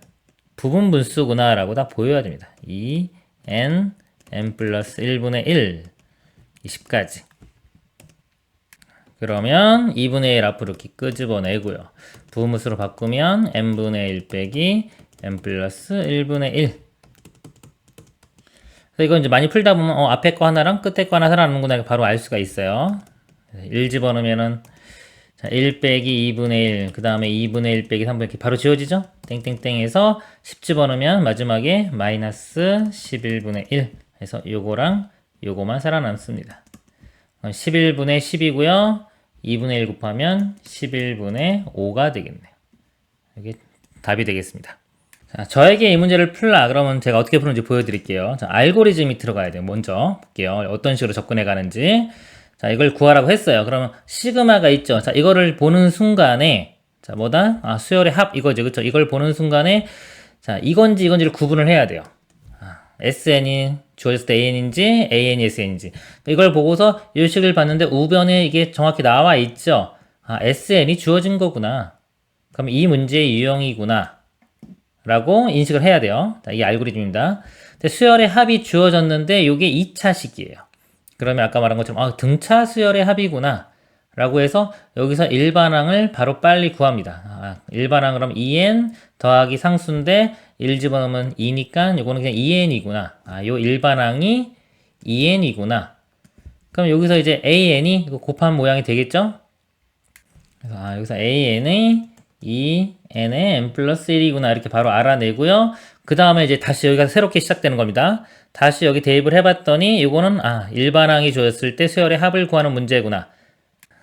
부분분수구나 라고 딱 보여야 됩니다. 2n, n 플러스 1분의 1, 20까지. 그러면 2분의 1 앞으로 이렇게 끄집어내고요. 부분분수로 바꾸면 n분의 1 빼기 n 플러스 1분의 1. 이건 이제 많이 풀다 보면 앞에 거 하나랑 끝에 거 하나 살아나는구나 바로 알 수가 있어요. 1 집어넣으면은 자, 1 빼기 2분의 1, 그 다음에 2분의 1 빼기 3분의 1 이렇게 바로 지워지죠? 땡땡땡해서 10 집어넣으면 마지막에 마이너스 11분의 1 해서 요거랑 요거만 살아남습니다. 11분의 10이고요. 2분의 1 곱하면 11분의 5가 되겠네요. 이게 답이 되겠습니다. 자, 저에게 이 문제를 풀라 그러면 제가 어떻게 푸는지 보여드릴게요. 자, 알고리즘이 들어가야 돼요. 먼저 볼게요. 어떤 식으로 접근해 가는지. 자, 이걸 구하라고 했어요. 그러면 시그마가 있죠. 자, 이거를 보는 순간에 자, 뭐다? 수열의 합 이거죠. 그렇죠? 이걸 보는 순간에 자, 이건지 이건지를 구분을 해야 돼요. SN이 주어졌을 때 AN인지 AN이 SN인지 이걸 보고서 이 식을 봤는데 우변에 이게 정확히 나와 있죠. SN이 주어진 거구나. 그럼 이 문제의 유형이구나 라고 인식을 해야 돼요. 자, 이게 알고리즘입니다. 근데 수열의 합이 주어졌는데 이게 2차식이에요. 그러면 아까 말한 것처럼 등차 수열의 합이구나 라고 해서 여기서 일반항을 바로 빨리 구합니다. 일반항 그럼 2n 더하기 상수인데 1 집어넣으면 2니까 이거는 그냥 2n이구나. 요 일반항이 2n이구나. 그럼 여기서 이제 an이 이거 곱한 모양이 되겠죠? 그래서 여기서 an이 2n에 n 플러스 1이구나 이렇게 바로 알아내고요. 그 다음에 이제 다시 여기가 새롭게 시작되는 겁니다. 다시 여기 대입을 해봤더니 이거는 일반항이 주어졌을 때 수열의 합을 구하는 문제구나.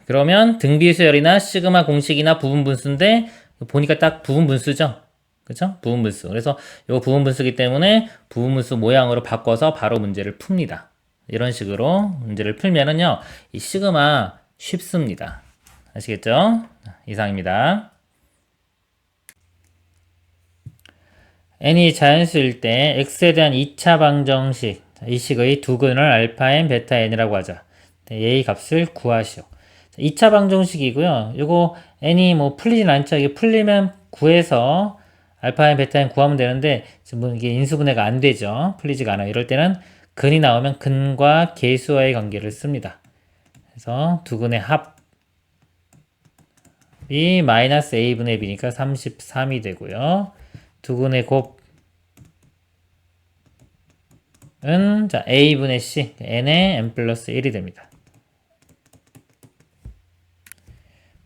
그러면 등비수열이나 시그마 공식이나 부분분수인데 보니까 딱 부분분수죠? 그쵸? 부분분수. 그래서 이거 부분분수기 때문에 부분분수 모양으로 바꿔서 바로 문제를 풉니다. 이런 식으로 문제를 풀면은요, 이 시그마 쉽습니다. 아시겠죠? 이상입니다. n이 자연수일 때 x에 대한 2차 방정식, 이 식의 두근을 알파 n, 베타 n이라고 하자. a 값을 구하시오. 2차 방정식이고요. 요거 n이 뭐 풀리진 않죠. 이게 풀리면 구해서 알파 n, 베타 n 구하면 되는데 지금 이게 인수분해가 안 되죠. 풀리지가 않아요. 이럴 때는 근이 나오면 근과 계수와의 관계를 씁니다. 그래서 두근의 합이 마이너스 a분의 b니까 33이 되고요. 두근의 곱은 자 a분의 c, n의 n 플러스 1이 됩니다.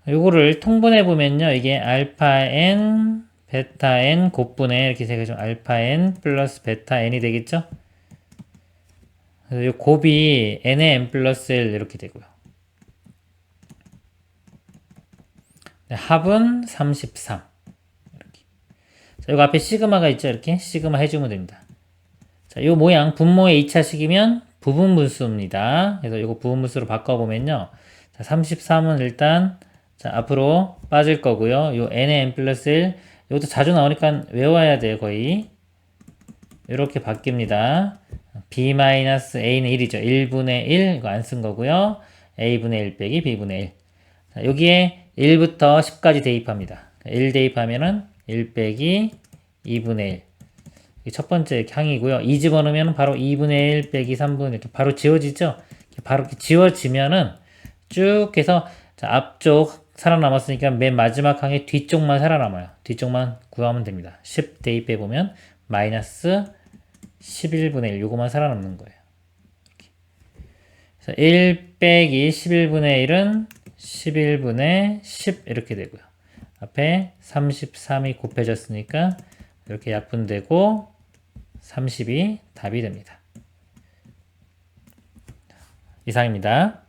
요거를 통분해 보면요, 이게 알파 n, 베타 n 곱분해 이렇게 해서 알파 n 플러스 베타 n이 되겠죠? 그래서 요 곱이 n의 n 플러스 1 이렇게 되고요. 합은 33. 이렇게. 자, 요거 앞에 시그마가 있죠? 이렇게 시그마 해주면 됩니다. 자, 요 모양 분모의 2차식이면 부분분수입니다. 그래서 요거 부분분수로 바꿔보면요. 자, 33은 일단 자, 앞으로 빠질 거고요. 요 n의 n 플러스 1 이것도 자주 나오니까 외워야 돼요. 거의 이렇게 바뀝니다. b-a는 1이죠. 1분의 1 이거 안 쓴 거고요. a분의 1 빼기 b분의 1. 자, 여기에 1부터 10까지 대입합니다. 1 대입하면은 1 빼기 2분의 1. 첫 번째 항이고요. 2 집어넣으면 바로 2분의 1 빼기 3분의 1 이렇게 바로 지워지죠. 바로 이렇게 지워지면은 쭉 해서 자, 앞쪽 살아남았으니까 맨 마지막 항의 뒤쪽만 살아남아요. 뒤쪽만 구하면 됩니다. 10 대입해보면 마이너스 11분의 1 요거만 살아남는 거예요. 그래서 1 빼기 11분의 1은 11분의 10 이렇게 되고요. 앞에 33이 곱해졌으니까 이렇게 약분되고 30이 답이 됩니다. 이상입니다.